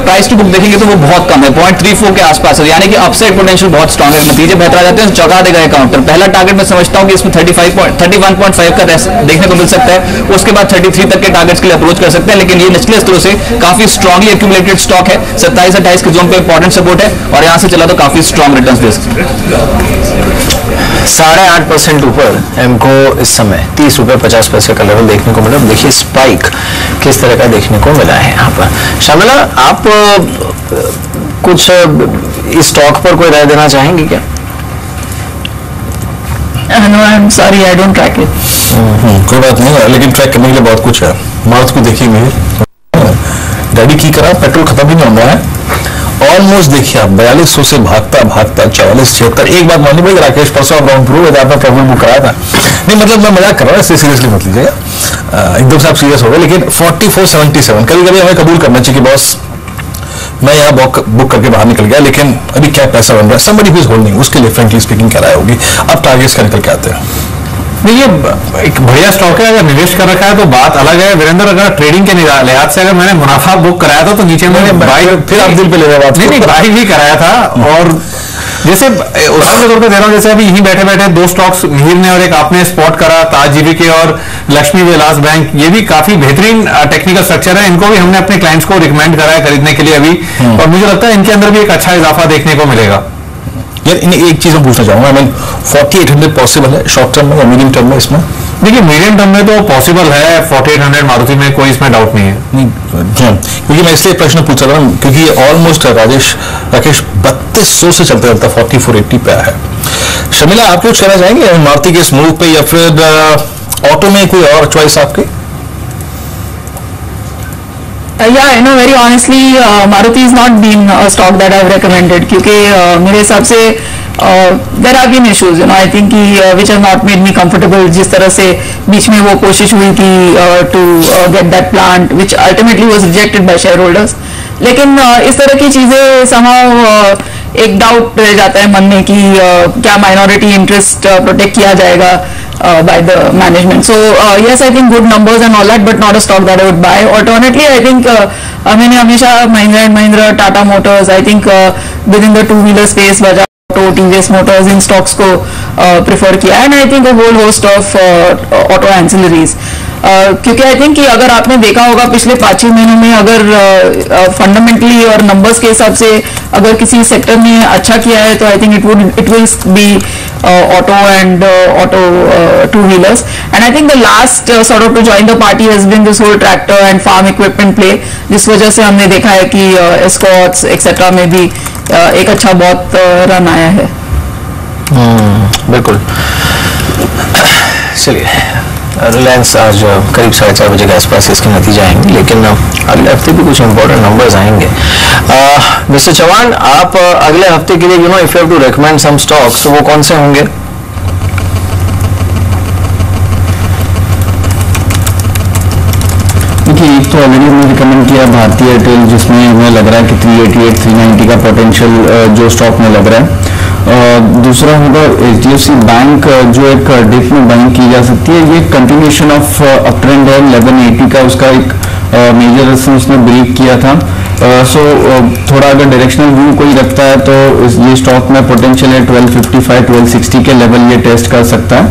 प्राइस टू बुक देखेंगे तो वो बहुत कम है, 0.34 के आसपास है, यानी कि अपसाइड पोटेंशियल बहुत स्ट्रॉन्ग है। नतीजे बेहतर आ जाते हैं तो चौंका देगा ये काउंटर। पहला टारगेट मैं समझता हूं कि इसमें 31.5 का देखने को मिल सकता है। उसके बाद 33 तक के टारगेट्स के लिए अप्रोच कर सकते हैं, लेकिन ये निचले स्तरों से काफी स्ट्रांगली एक्यूमुलेटेड स्टॉक है। 27-28 के जोन पे इंपॉर्टेंट सपोर्ट है और यहां से चला तो काफी स्ट्रांग रिटर्न्स दे सकते हैं। 8.5% ऊपर एमको इस समय 30 रुपये 50 पैसे का लेवल देखने को मिला। देखिए स्पाइक किस तरह का देखने को मिला है यहाँ पर। शामिला, आप कुछ इस स्टॉक पर कोई राय देना चाहेंगे क्या? No, I'm sorry, I don't track it. कोई बात नहीं है, लेकिन ट्रैक करने के लिए बहुत कुछ है। मार्च को देखेंगे, डैडी की करा पेट्रोल खत्म ही नहीं होना है। ऑलमोस्ट देखिए आप 4200 से भागता 44-76। एक बात मानिए भाई, राकेश परसों आप राउंड प्रूव आपने प्रॉब्लम बुक कराया था। नहीं मतलब मैं मजाक कर रहा हूँ, इससे सीरियसली मत लीजिएगा, एकदम से आप सीरियस हो गए। लेकिन 4477 कभी कभी हमें कबूल करना चाहिए कि बॉस मैं यहाँ बुक करके बाहर निकल गया, लेकिन अभी क्या पैसा बन रहा है, somebody who is holding, उसके लिए फ्रेंकली स्पीकिंग क्या राय होगी? अब टारगेट्स का निकल के आते हैं। देखिए, एक बढ़िया स्टॉक है, अगर निवेश कर रखा है तो बात अलग है वीरेंद्र। अगर ट्रेडिंग के लिहाज से अगर मैंने मुनाफा बुक कराया था तो नीचे मैंने बाई, फिर आप दिल पे ले रहे नहीं बाई भी कराया था। और जैसे उदाहरण के तौर पर दे रहा हूँ, जैसे अभी यहीं बैठे बैठे दो स्टॉक्स मिहिर ने और एक आपने स्पॉट करा, ताज जीवीके और लक्ष्मी विलास बैंक, ये भी काफी बेहतरीन टेक्निकल स्ट्रक्चर है। इनको भी हमने अपने क्लाइंट्स को रिकमेंड करा है खरीदने के लिए अभी, और मुझे लगता है इनके अंदर भी एक अच्छा इजाफा देखने को मिलेगा। यार एक चीज मैं पूछना चाहूंगा, 4800 पॉसिबल है शॉर्ट टर्म में या मीडियम टर्म में इसमें? देखिए, मीडियम टर्म में तो पॉसिबल है 4800 मारुति में, कोई इसमें डाउट नहीं है। नहीं, क्योंकि मैं इसलिए प्रश्न पूछ रहा हूँ क्योंकि ऑलमोस्ट राकेश 3200 से चलता चलता 4480 पे है। शर्मिला, आप कुछ कहना चाहेंगे मारुति के इस मूव पे, या फिर ऑटो में कोई और चॉइस आपकी? Yeah, very honestly, Maruti has not been a stock that I've recommended क्योंकि मेरे हिसाब से there have been issues, I think which have not made me comfortable। जिस तरह से बीच में वो कोशिश हुई थी to get that plant, which ultimately was rejected by shareholders। लेकिन इस तरह की चीजें somehow एक डाउट रह जाता है मन में कि क्या माइनॉरिटी इंटरेस्ट प्रोटेक्ट किया जाएगा by the management। So yes, I think good numbers and all that, but not a stock that I would buy। Alternately, I think मैंने हमेशा Mahindra and Mahindra, Tata Motors, I think within the two-wheeler space, Bajaj Auto, TVS Motors, in stocks को prefer किया है, and I think a whole host of auto ancillaries। क्योंकि आई think कि अगर आपने देखा होगा पिछले 5-6 महीनों में, अगर फंडामेंटली और नंबर्स के हिसाब से अगर किसी सेक्टर ने अच्छा किया है तो I think it will be auto and auto two wheelers. And I think the last sort of to join the party has been this whole tractor and farm equipment play, जिस वजह से हमने देखा है कि एस्कॉर्ट्स एक्सेट्रा में भी एक अच्छा बहुत रन आया है। बिल्कुल। चलिए, रिलायंस आज करीब 4:30 बजे के आसपास इसके नतीजे आएंगे, लेकिन अगले हफ्ते भी कुछ इंपॉर्टेंट नंबर्स आएंगे। मिस्टर चौहान, आप अगले हफ्ते के लिए if you have to recommend some stocks, तो वो कौन से होंगे? देखिए, एक तो ऑलरेडी हमने रिकमेंड किया भारतीय एयरटेल, जिसमें हमें लग रहा है कि 388 390 का पोटेंशियल जो स्टॉक में लग रहा है। दूसरा होगा HDFC बैंक, जो एक डिप में बाइंग की जा सकती है। ये कंटिन्यूशन ऑफ अप ट्रेंड है 1180 का, उसका एक मेजर रेजिस्टेंस उसने ब्रेक किया था। सो थोड़ा अगर डायरेक्शनल व्यू कोई रखता है तो ये स्टॉक में पोटेंशियल है 1255 1260 के लेवल ये टेस्ट कर सकता है।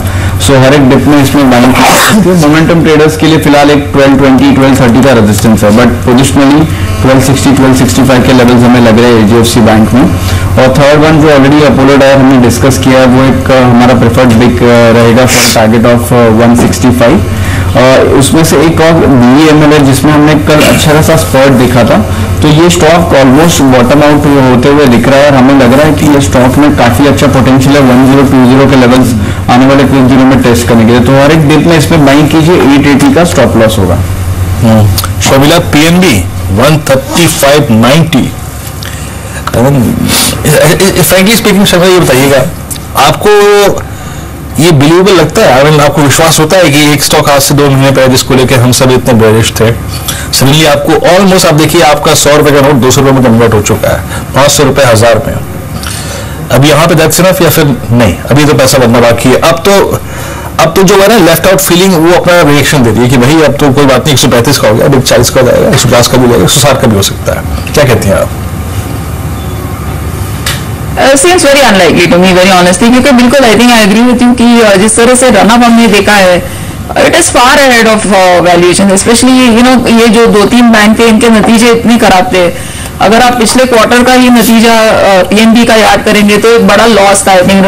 सो हर एक डिप में इसमें बाइंग की सकती है। मोमेंटम ट्रेडर्स के लिए फिलहाल एक 1220 1230 का रेजिस्टेंस है, बट पोजिशनली 1260 1265 के लेवल्स हमें लग रहे हैं HDFC बैंक में। और थर्ड वन जो ऑलरेडी अपोलो टायर हमने डिस्कस किया है, वो एक हमारा प्रेफर्ड बिक रहेगा फॉर टारगेट ऑफ 165। उसमें से एक और BEML है, जिसमें हमने कल अच्छा खासा स्पॉट देखा था, तो ये स्टॉक ऑलमोस्ट बॉटम आउट होते हुए दिख रहा है और हमें लग रहा है कि ये स्टॉक में काफी अच्छा पोटेंशियल है 1020 के लेवल्स आने वाले कुछ दिनों में टेस्ट करने के लिए। तो हर एक डिप में इसमें बाइंग कीजिए, 880 का स्टॉप लॉस होगा। Sharmila, PNB 135.90। Frankly speaking Sharma, ये बताइएगा आपको ये बिलीवेबल लगता है? आपको विश्वास होता है कि एक स्टॉक आज से 2 महीने पहले जिसको लेकर हम सब इतने बेरिश थे, सडनली आपको ऑलमोस्ट, आप देखिए आपका 100 रुपए का नोट 200 रुपए में कन्वर्ट हो चुका है, 500 रुपए 1000 में। अब यहाँ पे दैट्स इनफ या फिर नहीं, अभी तो पैसा बनना बाकी है? अब तो जो है ना लेफ्ट आउट फीलिंग, वो अपना रिएक्शन दे रही है कि भाई अब तो कोई बात नहीं, 135 का हो गया, 140 का हो जाएगा, 150 का भी हो जाएगा, 160 का भी हो सकता है। क्या कहती हैं आप? Seems very unlikely to me, very honestly, क्योंकि बिल्कुल I think I agree with you कि जिस तरह से रनअप हमने देखा है, it is far ahead of valuation. Specially ये जो 2-3 बैंक थे, इनके नतीजे इतने खराब थे। अगर आप पिछले क्वार्टर का ही नतीजा PNB का याद करेंगे तो एक बड़ा लॉस था, आई थिंक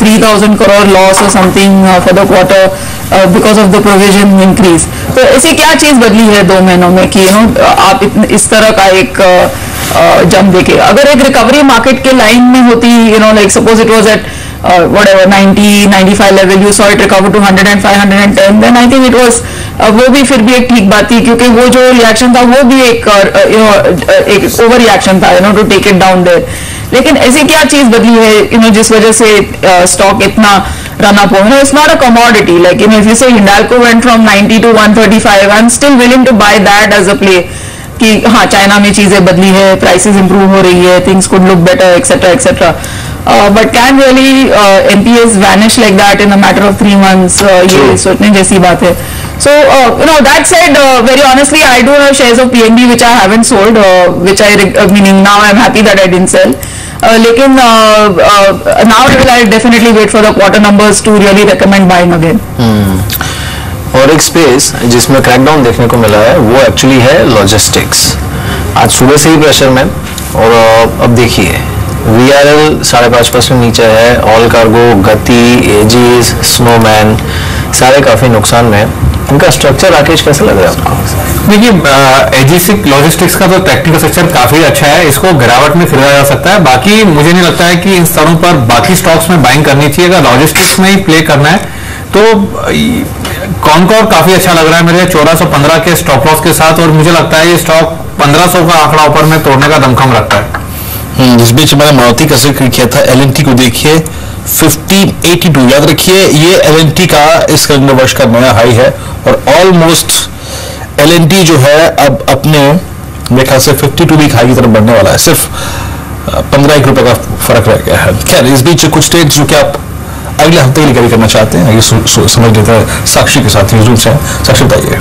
3,000 करोड़ लॉस और something for the quarter because of the provision increase. तो ऐसी क्या चीज बदली है 2 महीनों में कि आप इस तरह का एक जंप देखे? अगर एक रिकवरी मार्केट के लाइन में होती, like suppose it was at whatever 90-95 level, you saw it recover to 105 110, then I think it was वो भी फिर भी एक ठीक बात थी, क्योंकि वो जो रिएक्शन था वो भी एक एक ओवर रिएक्शन था to take it down there. लेकिन ऐसी क्या चीज बदली है जिस वजह से स्टॉक इतना रन अप हो? It's not a commodity, like if you say Hindalco went from 90 to 135, I am still willing to buy that as a play. कि हाँ चाइना में चीजें बदली है, प्राइसेस इंप्रूव हो रही है, things could look better etcetera etcetera, but can really NPS vanish like that in a matter of 3 months? ये सोचने जैसी बात है. So, that said, very honestly, I do have shares of PNB which I haven't sold, which meaning now I'm happy that I didn't sell. लेकिन now I definitely wait for the quarter numbers to really recommend buying again. और एक space जिसमें crackdown देखने को मिला है वो actually है लॉजिस्टिक्स. आज सुबह से ही प्रेशर में, और अब देखिए VRL 5.5% नीचे है, ऑल कार्गो, गति, एजीज, स्नोमैन सारे काफी नुकसान में. इनका स्ट्रक्चर राकेश कैसा लग रहा है आपको? देखिए एजीसिक लॉजिस्टिक्स का तो टेक्निकल स्ट्रक्चर काफी अच्छा है, इसको गिरावट में खरीदा जा सकता है. बाकी मुझे नहीं लगता है कि इन स्तरों पर बाकी स्टॉक्स में बाइंग करनी चाहिए. अगर लॉजिस्टिक्स में ही प्ले करना है तो कॉनकॉर काफी अच्छा लग रहा है मेरे 1415 के स्टॉप लॉस के साथ, और मुझे लगता है ये स्टॉक 1500 का आंकड़ा ऊपर में तोड़ने का दमखम रखता है. इस बीच मैंने मारुति का जिक्र किया था. LNT को देखिए 1582, याद रखिए ये LNT का इस कैलेंडर वर्ष का नया हाई है, और ऑलमोस्ट LNT जो है अब अपने मेरे ख्याल से 52 वीक हाई की तरफ बढ़ने वाला है. सिर्फ 15 रुपए का फर्क रह गया है. खैर इस बीच कुछ ट्रेड्स जो कि आप अगले हफ्ते के लिए कैरी करना चाहते हैं ये समझ लेते हैं साक्षी के साथ न्यूज़ रूम से. साक्षी बताइए.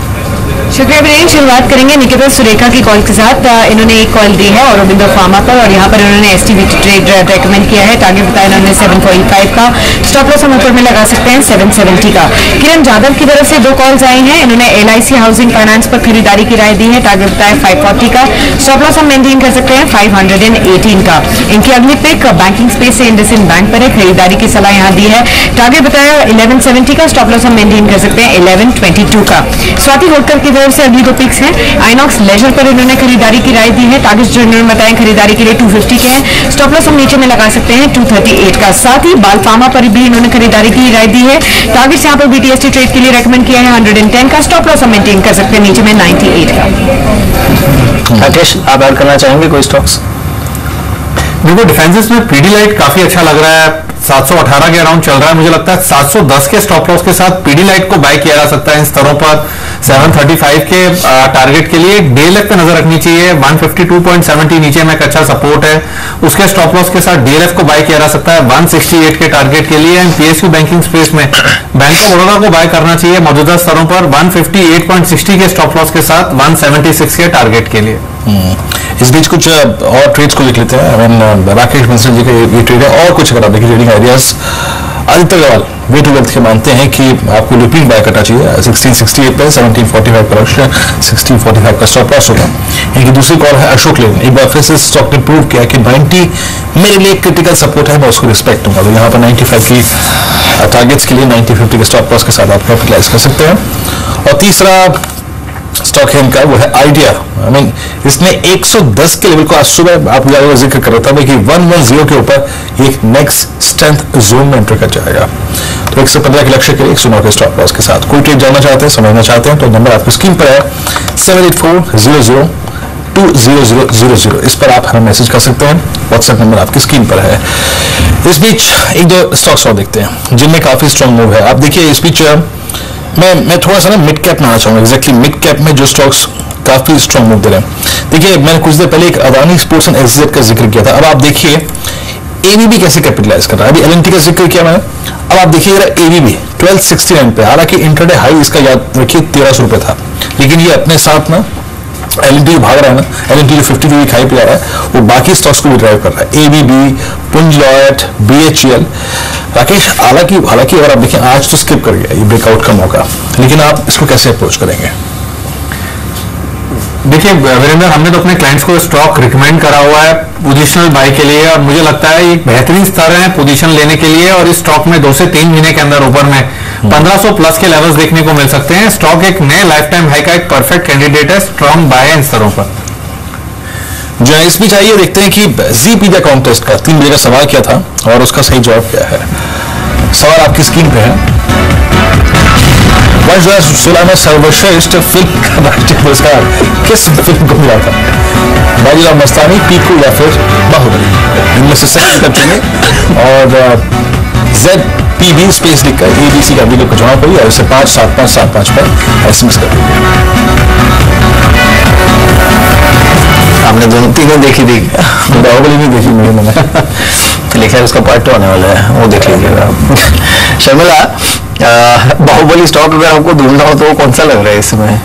शुक्रिया वीरेन. शुरुआत करेंगे निकिता सुरेखा की कॉल के साथ. इन्होंने एक कॉल दी है औरोबिंदो फार्मा पर, और यहाँ पर इन्होंने STV ट्रेड रेकमेंड किया है. टारगेट बताया इन्होंने 745 का, स्टॉप लॉस हम ऊपर में लगा सकते हैं 770 का. किरण जाधव की तरफ से 2 कॉल्स आई हैं. इन्होंने LIC हाउसिंग फाइनेंस पर खरीदारी की राय दी है. टारगेट बताया 540 का, स्टॉप लॉस हम मेंटेन कर सकते हैं 518 का. इनकी अगली पिक बैंकिंग स्पेस से इंडसइंड बैंक पर है. खरीदारी की सलाह यहाँ दी है. टारगेट बताया 1170 का, स्टॉप लॉस हम मेंटेन कर सकते हैं 1122 का. स्वाति होटकर की तरफ से अगली 2 पिक्स हैं. आइनॉक्स लेजर पर इन्होंने खरीदारी की राय दी है. टारगेट जो इन्होंने बताया खरीदारी के लिए 250 के हैं. स्टॉप लॉस हम नीचे में लगा सकते हैं 238 का. साथ ही बाल फार्मा पर भी इन्होंने खरीदारी की राय दी है. टारगेट यहाँ पर BTST ट्रेड के लिए रेकमेंड किया है 110 का. स्टॉप लॉस हम मेंटेन कर सकते हैं नीचे में 98 का. राकेश आप ऐड करना चाहेंगे कोई स्टॉक्स? देखो डिफेंसेस में पीडीलाइट काफी अच्छा लग रहा है, 718 के अराउंड चल रहा है. मुझे लगता है 710 के स्टॉप लॉस के साथ पीडीलाइट को बाय किया जा सकता है इन स्तरों पर. 735 के टारगेट के लिए डीएलएफ पे नजर रखनी चाहिए. 152.70 नीचे में एक अच्छा सपोर्ट है, उसके स्टॉप लॉस के साथ डीएलएफ को बाय किया जा सकता है 168 के टारगेट के लिए. एंड PSU बैंकिंग स्पेस में बैंक ऑफ बड़ौदा को बाय करना चाहिए मौजूदा स्तरों पर 158.60 के स्टॉप लॉस के साथ 176 के टारगेट के लिए. इस बीच कुछ और ट्रेड्स को देख लेते हैं. राकेश बंसल जी का ये ट्रेड है, और कुछ अगर आप देखिए trading ideas. Aditya Agarwal way to wealth के मानते हैं कि आपको लुपिन बाय करना चाहिए 1668 पे. 1745 प्रोडक्शन, 1645 का स्टॉप लॉस होगा. इनकी दूसरी कॉल है अशोक लेन. एक बार फिर से स्टॉक ने प्रूव किया कि 90 मेरे लिए क्रिटिकल सपोर्ट है, मैं उसको रिस्पेक्ट दूंगा. तो यहाँ पर 95 की टारगेट्स के लिए 90-50 के स्टॉप लॉस के साथ आप कैपिटलाइज कर सकते हैं. और तीसरा स्टॉक है इनका, वो है आइडिया. इसने 110 के लेवल को आज सुबह आप जिक्र कर रहा था कि 110 के ऊपर एक नेक्स्ट स्ट्रेंथ जोन में एंटर कर जाएगा. तो 115 के लक्ष्य के लिए 109 के स्टॉप लॉस के साथ कोई ट्रेड जानना चाहते हैं, समझना चाहते हैं, तो नंबर आपकी स्क्रीन पर है 784002000. इस पर आप हमें मैसेज कर सकते हैं. व्हाट्सएप नंबर आपकी स्क्रीन पर है. इस बीच एक दो स्टॉक्स और देखते हैं जिनमें काफी स्ट्रॉन्ग मूव है. आप देखिए इस बीच मैं थोड़ा सा ना मिड कैप में आना चाहूंगा. एग्जैक्टली मिड कैप में जो स्टॉक्स काफी स्ट्रॉन्ग मूव दे रहे हैं. देखिए मैंने कुछ देर पहले एक अदानी स्पोर्ट्स एंड SZ का जिक्र किया था. अब आप देखिए ABB कैसे कैपिटलाइज कर रहा है. अभी LNT का जिक्र किया मैंने. अब आप देखिए ABB 1269 पे, हालांकि इंटरडे हाई इसका याद रखिए 1300 रुपए था, लेकिन ये अपने साथ ना LNT भाग रहा है ना. LNT जो 52 वीक हाई पे आ रहा है वो बाकी स्टॉक्स को भी ड्राइव कर रहा है. ABB, पुंज लॉयड, BHEL. राकेश हालांकि अगर आप देखें आज तो स्किप कर गया ये ब्रेकआउट का मौका, लेकिन आप इसको कैसे अप्रोच करेंगे? देखिए वीरेंद्र, हमने तो अपने क्लाइंट्स को स्टॉक रिकमेंड करा हुआ है पोजीशनल बाय के लिए, और मुझे लगता है एक बेहतरीन स्तर है पोजीशन लेने के लिए. और इस स्टॉक में 2 से 3 महीने के अंदर ऊपर में 1500 प्लस के लेवल्स देखने को मिल सकते हैं. स्टॉक एक नए लाइफ टाइम हाई का एक परफेक्ट कैंडिडेट है. स्ट्रॉन्ग बाय है इन स्तरों पर. जो है इस बीच आइए देखते हैं कि जी पिज्जा कॉन्टेस्ट का 3 बजे का सवाल किया था और उसका सही जवाब क्या है. सवाल आपकी स्क्रीन पे है. वर्ष 2016 में सर्वश्रेष्ठ फिल्म का राष्ट्रीय पुरस्कार किस फिल्म को मिला था? बाजीराव मस्तानी, पीकू या फिर बाहुबली? इनमें से सही उत्तर चुनिए और ZPB स्पेस लिखकर ABC का वीडियो को चुनाव करिए और इसे 57575 पर SMS कर दीजिए. हमने दोनों तीनों देखी थी। बाहुबली नहीं देखी मैंने। तो लिखा है उसका पार्ट 2 आने वाला है, वो देख लीजिएगा। शर्मिला, बाहुबली स्टॉक अगर आपको ढूंढना हो तो कौन सा लग रहा है इस समय?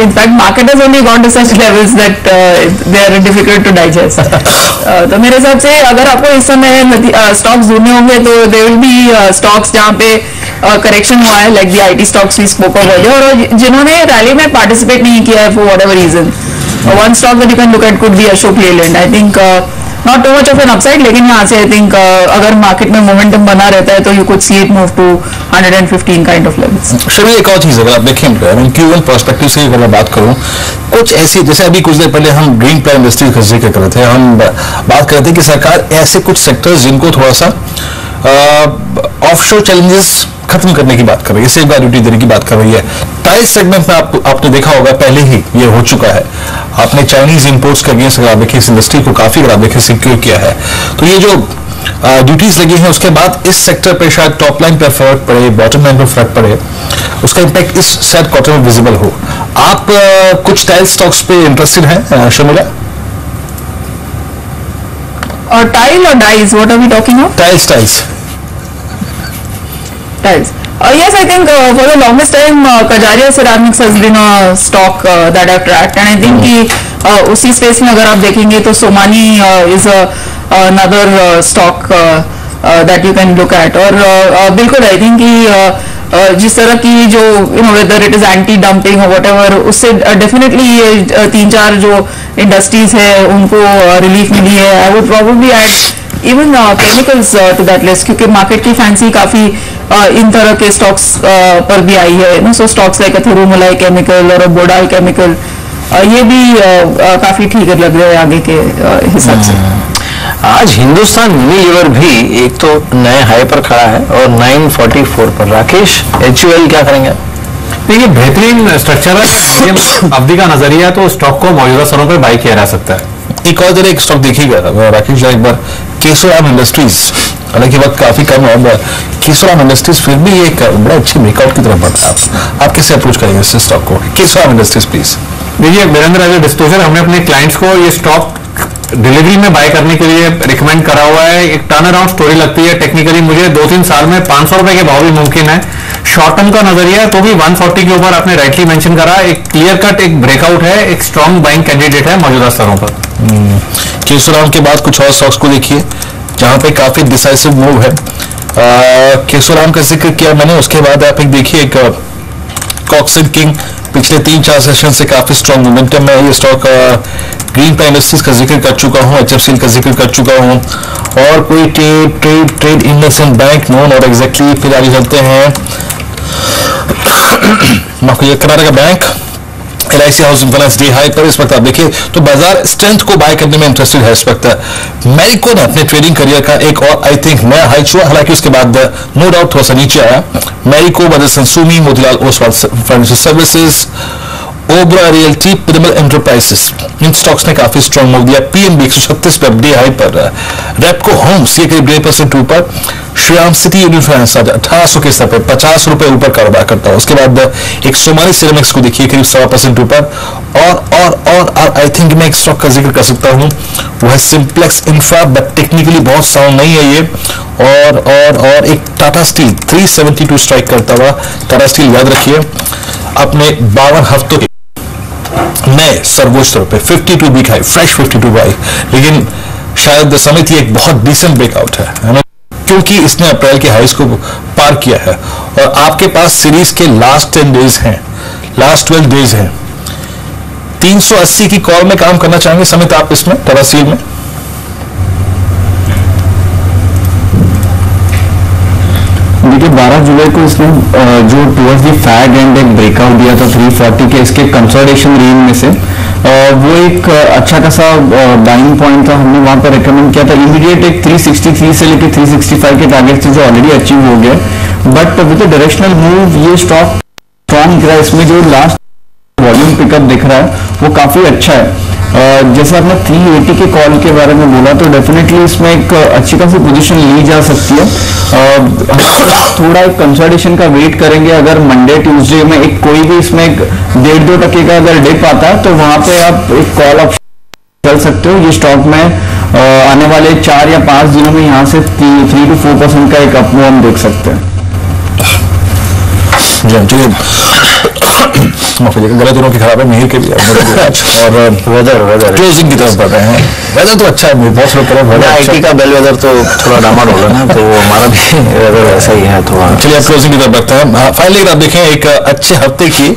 In fact, market has only gone to such levels that they are difficult to digest. तो मेरे हिसाब से अगर आपको इस समय स्टॉक्स ढूंढने होंगे तो there will be स्टॉक्स जहाँ पे करेक्शन हुआ है, like the IT stocks we spoke of earlier, और जिन्होंने रैली में पार्टिसिपेट नहीं किया है for whatever reason. One stock that you can look at could be Ashok Leyland. I think not too much of an upside, लेकिन यहाँ से I think अगर मार्केट में मोमेंटम बना रहता है तो you could see it move to 115 kind of levels. Sharmila, एक और चीज अगर आप देखें Q1 पर्सपेक्टिव से अगर मैं बात करूं, कुछ ऐसी, जैसे अभी कुछ देर पहले हम ग्रीन प्लान इंडस्ट्रीज का जिक्र कर रहे थे, हम बात कर रहे थे कि सरकार ऐसे कुछ सेक्टर्स जिनको थोड़ा सा ऑफशोर चैलेंजेस खत्म करने की बात कर रही है, सेफ ड्यूटी देने की बात कर रही है। टाइल सेगमेंट में आपने देखा होगा पहले ही ये हो चुका है, आपने चाइनीज इंपोर्ट्स के अगेंस्ट अगर आप देखें इस इंडस्ट्री को काफी अगर आप देखें सिक्योर किया है। तो ये जो ड्यूटीज लगी हैं उसके बाद इस सेक्टर पे शायद टॉप लाइन पर फर्क पड़े, बॉटम लाइन पर फर्क पड़े, उसका इम्पैक्ट इस शायद क्वार्टर में विजिबल हो। आप कुछ टाइल स्टॉक्स पे इंटरेस्टेड हैं शर्मिला? और टाइल और dies, what are we talking of? Tiles Tiles. Yes, I think for the longest time Kajaria Ceramics has been a stock that I've tracked, and I think कि उसी space में अगर आप देखेंगे तो Somani is another stock that you can look at. और बिल्कुल I think कि जिस तरह की जो whether it is anti dumping or whatever, उससे definitely ये 3-4 जो इंडस्ट्रीज है उनको रिलीफ मिली है. I would probably add even chemicals to that list, क्योंकि मार्केट की फैंसी काफी इन तरह के स्टॉक्स पर भी आई है ना. सो स्टॉक्स लाइक थिरुमलाई केमिकल और बोडाई केमिकल, ये भी काफी ठीक लग रहे हैं आगे के हिसाब से. आज हिंदुस्तान यूनिलीवर भी एक तो नए हाई पर खड़ा है और 944 पर. राकेश, HUL क्या करेंगे? देखिए, बेहतरीन स्ट्रक्चर है, अवधि का नजरिया तो स्टॉक को मौजूदा स्तरों पर बाई किया जा सकता है. एक और एक स्टॉक देखिएगा राकेश, एक बार केशोराम इंडस्ट्रीज, हालांकि वक्त काफी कम है, केशोराम इंडस्ट्रीज फिर भी एक बड़ा अच्छी ब्रेकआउट की तरफ बढ़ रहा है. आप कैसे अप्रोच करेंगे इस स्टॉक को? Kesoram industries please. देखिए वीरेंद्र, एज ए डिस्क्लोजर हमने अपने क्लाइंट्स को ये स्टॉक डिलीवरी में बाय करने के लिए रिकमेंड करा हुआ है. एक टर्न अराउंड स्टोरी लगती है. टेक्निकली मुझे 2-3 साल में 500 रुपए के भाव भी मुमकिन है. शॉर्ट टर्म का नजरिया तो भी 140 के ऊपर आपने राइटली मेंशन करा. एक क्लियर कट एक ब्रेकआउट है, एक स्ट्रॉन्ग बाइंग कैंडिडेट है मौजूदा स्तरों पर. केशोराम के बाद कुछ और स्टॉक्स को देखिए जहां पे काफी डिसाइसिव मूव है. केशोराम का जिक्र किया मैंने, उसके बाद आप एक देखिए एक कॉक्सिड किंग पिछले 3-4 सेशन से काफी स्ट्रॉन्ग मोमेंटम है. ये स्टॉक ग्रीन प्लान इंडस्ट्रीज का जिक्र कर चुका हूँ, HFCL का जिक्र कर चुका हूँ, और कोई ट्रेड इन्वेस्टमेंट बैंक नोन और एग्जैक्टली फिर आगे चलते हैं Karnataka bank, LIC housing finance day high पर इस वक्त आप देखिए तो बाजार स्ट्रेंथ को बाय करने में इंटरेस्टेड है इस वक्त. मैरिको ने अपने ट्रेडिंग करियर का एक और आई थिंक नया हाई छुआ, हालांकि उसके बाद नो डाउट थोड़ा सा नीचे आया. Marico, Motherson Sumi, Motilal Oswal financial services, Oberoi realty, Piramal enterprises, इन स्टॉक्स ने काफी स्ट्रॉन्ग मूव दिया. PNB 136 पे डे हाई पर. रेपको होम्स ये करीब 1% ऊपर. श्रीराम सिटी यूनियन फाइनेंस 1800 के स्तर पर 50 रुपए ऊपर कारोबार करता है. उसके बाद एक सोमानी सिरेमिक्स को देखिए करीब 100% ऊपर. और आई थिंक मैं एक स्टॉक का जिक्र कर सकता हूँ, वो है सिंप्लेक्स इंफ्रा, बट टेक्निकली बहुत साउंड नहीं है ये. और एक टाटा स्टील 372 स्ट्राइक करता हुआ. टाटा स्टील याद रखिए अपने 52 हफ्तों के नए सर्वोच्च स्तर पे 52 वीक हाई, फ्रेश 52 हाई, लेकिन शायद समिति एक बहुत डिसेंट ब्रेकआउट है ना, क्योंकि इसने अप्रैल के हाईज को पार किया है. और आपके पास सीरीज के लास्ट 10 डेज हैं, लास्ट 12 डेज हैं. 380 की कॉल में काम करना चाहेंगे समित आप इसमें टाटा स्टील में? देखिए 12 जुलाई को इसने जो टुवर्ड्स दी फैग एंड एक ब्रेकआउट दिया था 340 के इसके कंसोलिडेशन रेंज में से, वो एक अच्छा खासा बाइंग पॉइंट था. हमने वहां पर रिकमेंड किया था. इमीडिएट एक 363 से लेकर 365 के टारगेट थे जो ऑलरेडी अचीव हो गए, बट विद डायरेक्शनल मूव ये स्टॉक स्ट्रॉन्ग दिख रहा है. इसमें जो लास्ट वॉल्यूम पिकअप दिख रहा है वो काफी अच्छा है. जैसे आपने 380 के कॉल के बारे में बोला, तो डेफिनेटली इसमें एक अच्छी खासी पोजीशन ली जा सकती है। थोड़ा एक कंसोलिडेशन का वेट करेंगे। अगर मंडे ट्यूसडे में एक कोई भी इसमें 1.5-2% का अगर डिप आता है, तो वहां पे आप एक कॉल ऑप्शन चल सकते हो। ये स्टॉक में आने वाले 4 या 5 दिनों में यहाँ से 3 to 4% का एक अपमूव हम देख सकते हैं। गलत दिनों की खराब है, मिहिर के भी और वेदर क्लोजिंग की तरफ बढ़ रहे हैं। वेदर तो अच्छा है, बहुत लोग करें आईटी का बेल वेदर तो थोड़ा डामाडोल है ना, तो हमारा भी वेदर वैसा ही है थोड़ा। चलिए आप क्लोजिंग की तरफ बढ़ते हैं। फाइनली आप देखें एक अच्छे हफ्ते की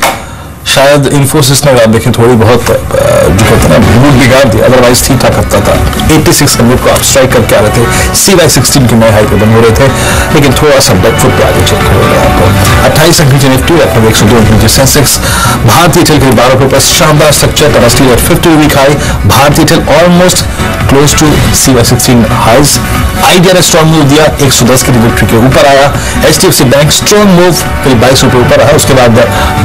शायद इन्फोसिस ने आप देखें थोड़ी बहुत जो कहते हैं ना मूड बिगाड़ दिया, अदरवाइज ठीक ठाक हफ्ता था। 8600 को आप स्ट्राइक करके आ रहे थे, CY16 के नए हाई पे बन हो रहे थे, लेकिन थोड़ा सा बैकफुट पे आगे चल कर हो गया आपको। 28 अंक नीचे निफ्टी, 102 अंक नीचे सेंसेक्स। भारतीय टेल के 12 रुपये, शानदार स्ट्रक्चर, तरास्टी एट 50 वीक हाई। भारतीय टेल almost close to CY16 highs. Idea ने स्ट्रॉन्ग मूव दिया, 110 की ट्रिब्यूटरी के ऊपर आया। HDFC बैंक स्ट्रॉन्ग मूव करीब 22 रुपये ऊपर रहा। उसके बाद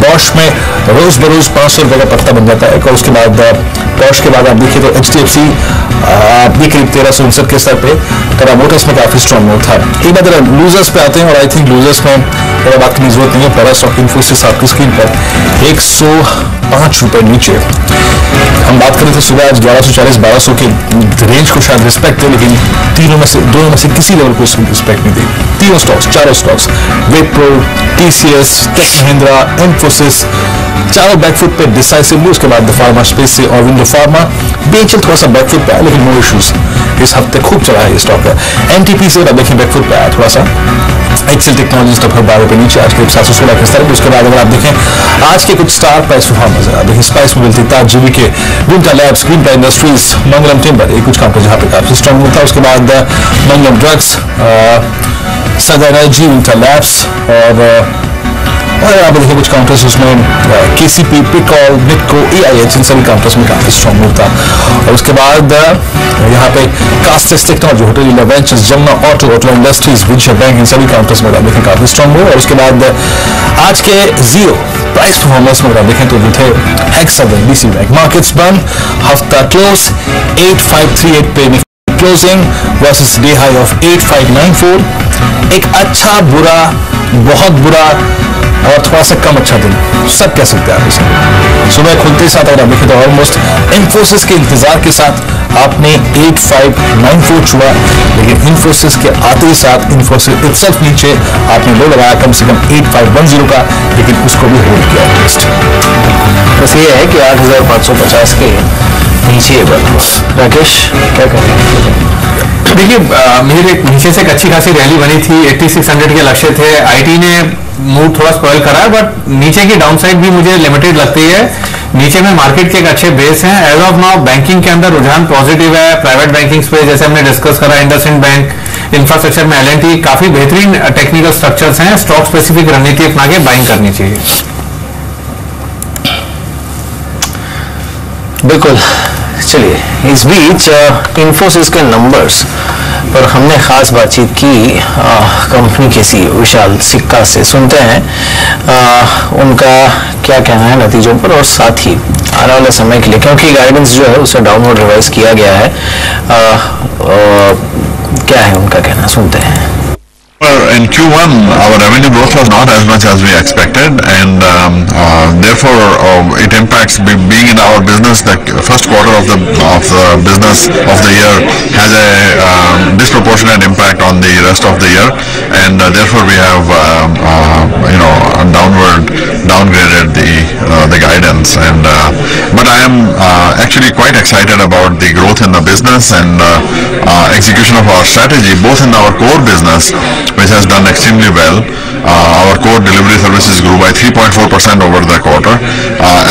बॉश में रोज बरोज 500 रुपये का पत्ता बन जाता है। और उसके बाद बॉश के बाद आप देखिए तो HDFC भी करीब 1359 के स्तर पे। टेरा मोटर्स में काफी स्ट्रॉन्ग मूव था। एक बार लूजर्स पे आते हैं, और आई थिंक लूजर्स में बात करने की जरूरत नहीं है। पहला स्टॉक इन्फोसिस आपकी स्क्रीन पर 105 रुपये नीचे। हम बात कर रहे थे सुबह आज 1140-1200 के रेंज को शायद रिस्पेक्ट है, लेकिन दोनों में से किसी लेवल को रिस्पेक्ट नहीं दी। तीनों स्टॉक्स, चारों stocks, Wipro, TCS, Tech Mahindra, Infosys, चारों बैकफुट पे डिसाइसिवली। उसके बाद फार्मा स्पेस से ऑरबिंदो फार्मा, BHL थोड़ा सा बैकफुट पे आया, लेकिन नो इश्यूज। इस हफ्ते खूब चला है ये स्टॉक है। NTPC अब देखिए बैकफुट पे आया थोड़ा सा। एक्सेल टेक्नोलॉजीज लगभग 12 रुपये नीचे, आज के 716 के स्तर पर। उसके बाद अगर आप देखें आज के कुछ स्टार प्राइस परफॉर्मेंस है, देखिए स्पाइस में मिलती ताज GVK, विंटा लैब्स, ग्रीनटा इंडस्ट्रीज, मंगलम टिम्बर, ये कुछ काउंटर जहाँ पे काफी स्ट्रॉन्ग होता है। उसके बाद मंगलम ड्रग्स, सदा एनर्जी, विंटा लैब्स, और यहाँ पर देखिए कुछ काउंटर्स उसमें KCP, पिकॉल, निटको, AIH, इन सभी काउंटर्स में काफी स्ट्रॉन्ग होता है। और उसके बाद यहाँ पे कास्टेस technology, hotel ventures, Jamna auto industries, Vijaya bank, इन सभी काउंटर्स में देखें काफी स्ट्रॉन्ग हो। और उसके बाद आज के जीरो प्राइस परफॉर्मेंस में देखें तो जो थे हेक्सागन, BC बैंक, मार्केट्स बंद, हफ्ता क्लोज 8538 पे closing versus day high of 8594। एक अच्छा, बुरा, बहुत बुरा और थोड़ा सा कम अच्छा दिन, सब कह सकते हैं आप इसे। सुबह खुलते साथ अगर आप देखें तो ऑलमोस्ट इन्फोसिस के इंतजार के साथ आपने 8594 छुआ, लेकिन इन्फोसिस के आते ही साथ इन्फोसिस इटसेल्फ नीचे आपने लो लगाया कम से कम 8510 का, लेकिन उसको भी होल्ड किया एटलीस्ट। बस ये है कि 8550 के नीचे राकेश क्या करें? देखिए मेरे नीचे से एक अच्छी खासी रैली बनी थी, 8600 के लक्ष्य थे। आईटी ने मूव थोड़ा स्पॉइल करा, बट नीचे की डाउनसाइड भी मुझे लिमिटेड लगती है। नीचे में मार्केट के एक अच्छे बेस हैं। एज ऑफ नाउ बैंकिंग के अंदर रुझान पॉजिटिव है। प्राइवेट बैंकिंग स्पेस जैसे हमने डिस्कस करा, इंडसइंड बैंक, इंफ्रास्ट्रक्चर में L&T, काफी बेहतरीन टेक्निकल स्ट्रक्चर्स हैं। स्टॉक स्पेसिफिक रणनीति अपना के बाइंग करनी चाहिए। बिल्कुल। चलिए, इस बीच इन्फोसिस के नंबर्स पर हमने खास बातचीत की कंपनी के CEO विशाल सिक्का से। सुनते हैं उनका क्या कहना है नतीजों पर, और साथ ही आने वाले समय के लिए, क्योंकि गाइडेंस जो है उसे डाउनवर्ड रिवाइज किया गया है, क्या है उनका कहना, सुनते हैं। In Q1, our revenue growth was not as much as we expected, and therefore it impacts being in our business. The first quarter of the business of the year has a disproportionate impact on the rest of the year, and therefore we have downgraded the guidance. And but I am actually quite excited about the growth in the business and execution of our strategy, both in our core business, which has done extremely well. Our core delivery services grew by 3.4% over the quarter,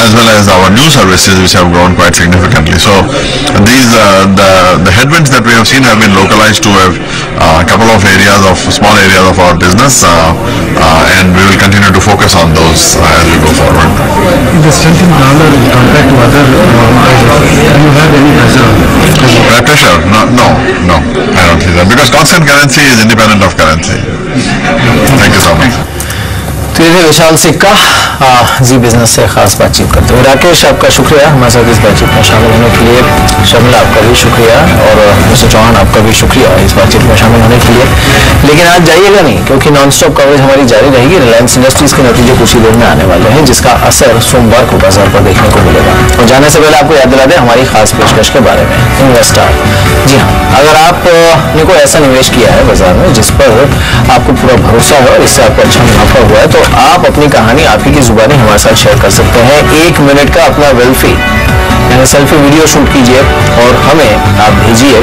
as well as our new services, which have grown quite significantly. So these the headwinds that we have seen have been localized to a couple of small areas of our business, and we will continue to focus on those as we go forward. The strength in dollar compared to other do you have any pressure on it? Pressure? No, I don't see that, because constant currency is independent of currency. Thank you so much. तो ये थे विशाल सिक्का जी business से खास बातचीत करते हुए। राकेश, आपका शुक्रिया हमारे साथ इस बातचीत में शामिल होने के लिए। शर्मिला, आपका भी शुक्रिया, और मिस्टर चौहान, आपका भी शुक्रिया इस बातचीत में शामिल होने के लिए। लेकिन आज जाइएगा नहीं, क्योंकि नॉन स्टॉप कवरेज हमारी जारी रहेगी। रिलायंस इंडस्ट्रीज के नतीजे कुछ ही देर में आने वाले हैं, जिसका असर सोमवार को बाजार पर देखने को मिलेगा। और जाने से पहले आपको याद दिला दें हमारी खास पेशकश के बारे में, इन्वेस्टर। जी हाँ, अगर आपने कोई ऐसा निवेश किया है बाजार में जिस पर आपको पूरा भरोसा है और इससे आपको अच्छा मुनाफा हुआ है, तो आप अपनी कहानी आप ही की जुबानी हमारे साथ शेयर कर सकते हैं। 1 मिनट का अपना वेल्फी यानी सेल्फी वीडियो शूट कीजिए और हमें आप भेजिए।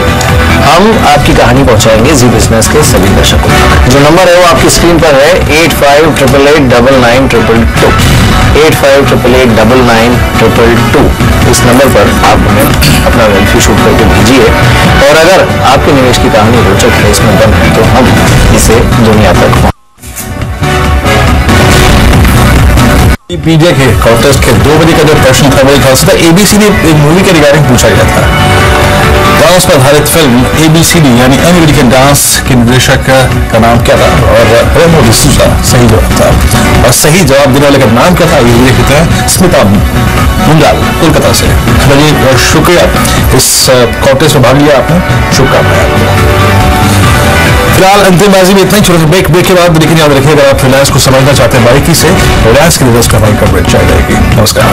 हम आपकी कहानी पहुंचाएंगे जी बिजनेस के सभी दर्शकों तक। जो नंबर है वो आपकी स्क्रीन पर है, 8588899922 8588899922। इस नंबर पर आप हमें अपना वेल्फी शूट करके भेजिए, और अगर आपके निवेश की कहानी रोचक है, इसमें दम है, तो हम इसे दुनिया तक पीडिया के कॉन्टेस्ट के 2 बजे का जो प्रश्न था वो था एबीसीडी एक मूवी के रिगार्डिंग पूछा गया था। डांस पर आधारित फिल्म एबीसीडी यानी अमेरिकन डांस के निर्देशक का नाम क्या था, और रेमो डिसूजा सही जवाब था। और सही जवाब देने वाले का नाम क्या था, ये लिखते हैं स्मिता मुंडाल कोलकाता से। बहुत शुक्रिया, इस कॉन्टेस्ट में भाग लिया आपने, शुभकामनाएं आपको। फिलहाल अंतिम बाजी में इतना ही, छोटे से ब्रेक के बाद। लेकिन याद रखिए, अगर आप रिलायंस को समझना चाहते हैं बारीकी से, रिलायंस की रिजल्ट का हमारी कवरेज जारी रहेगी। नमस्कार।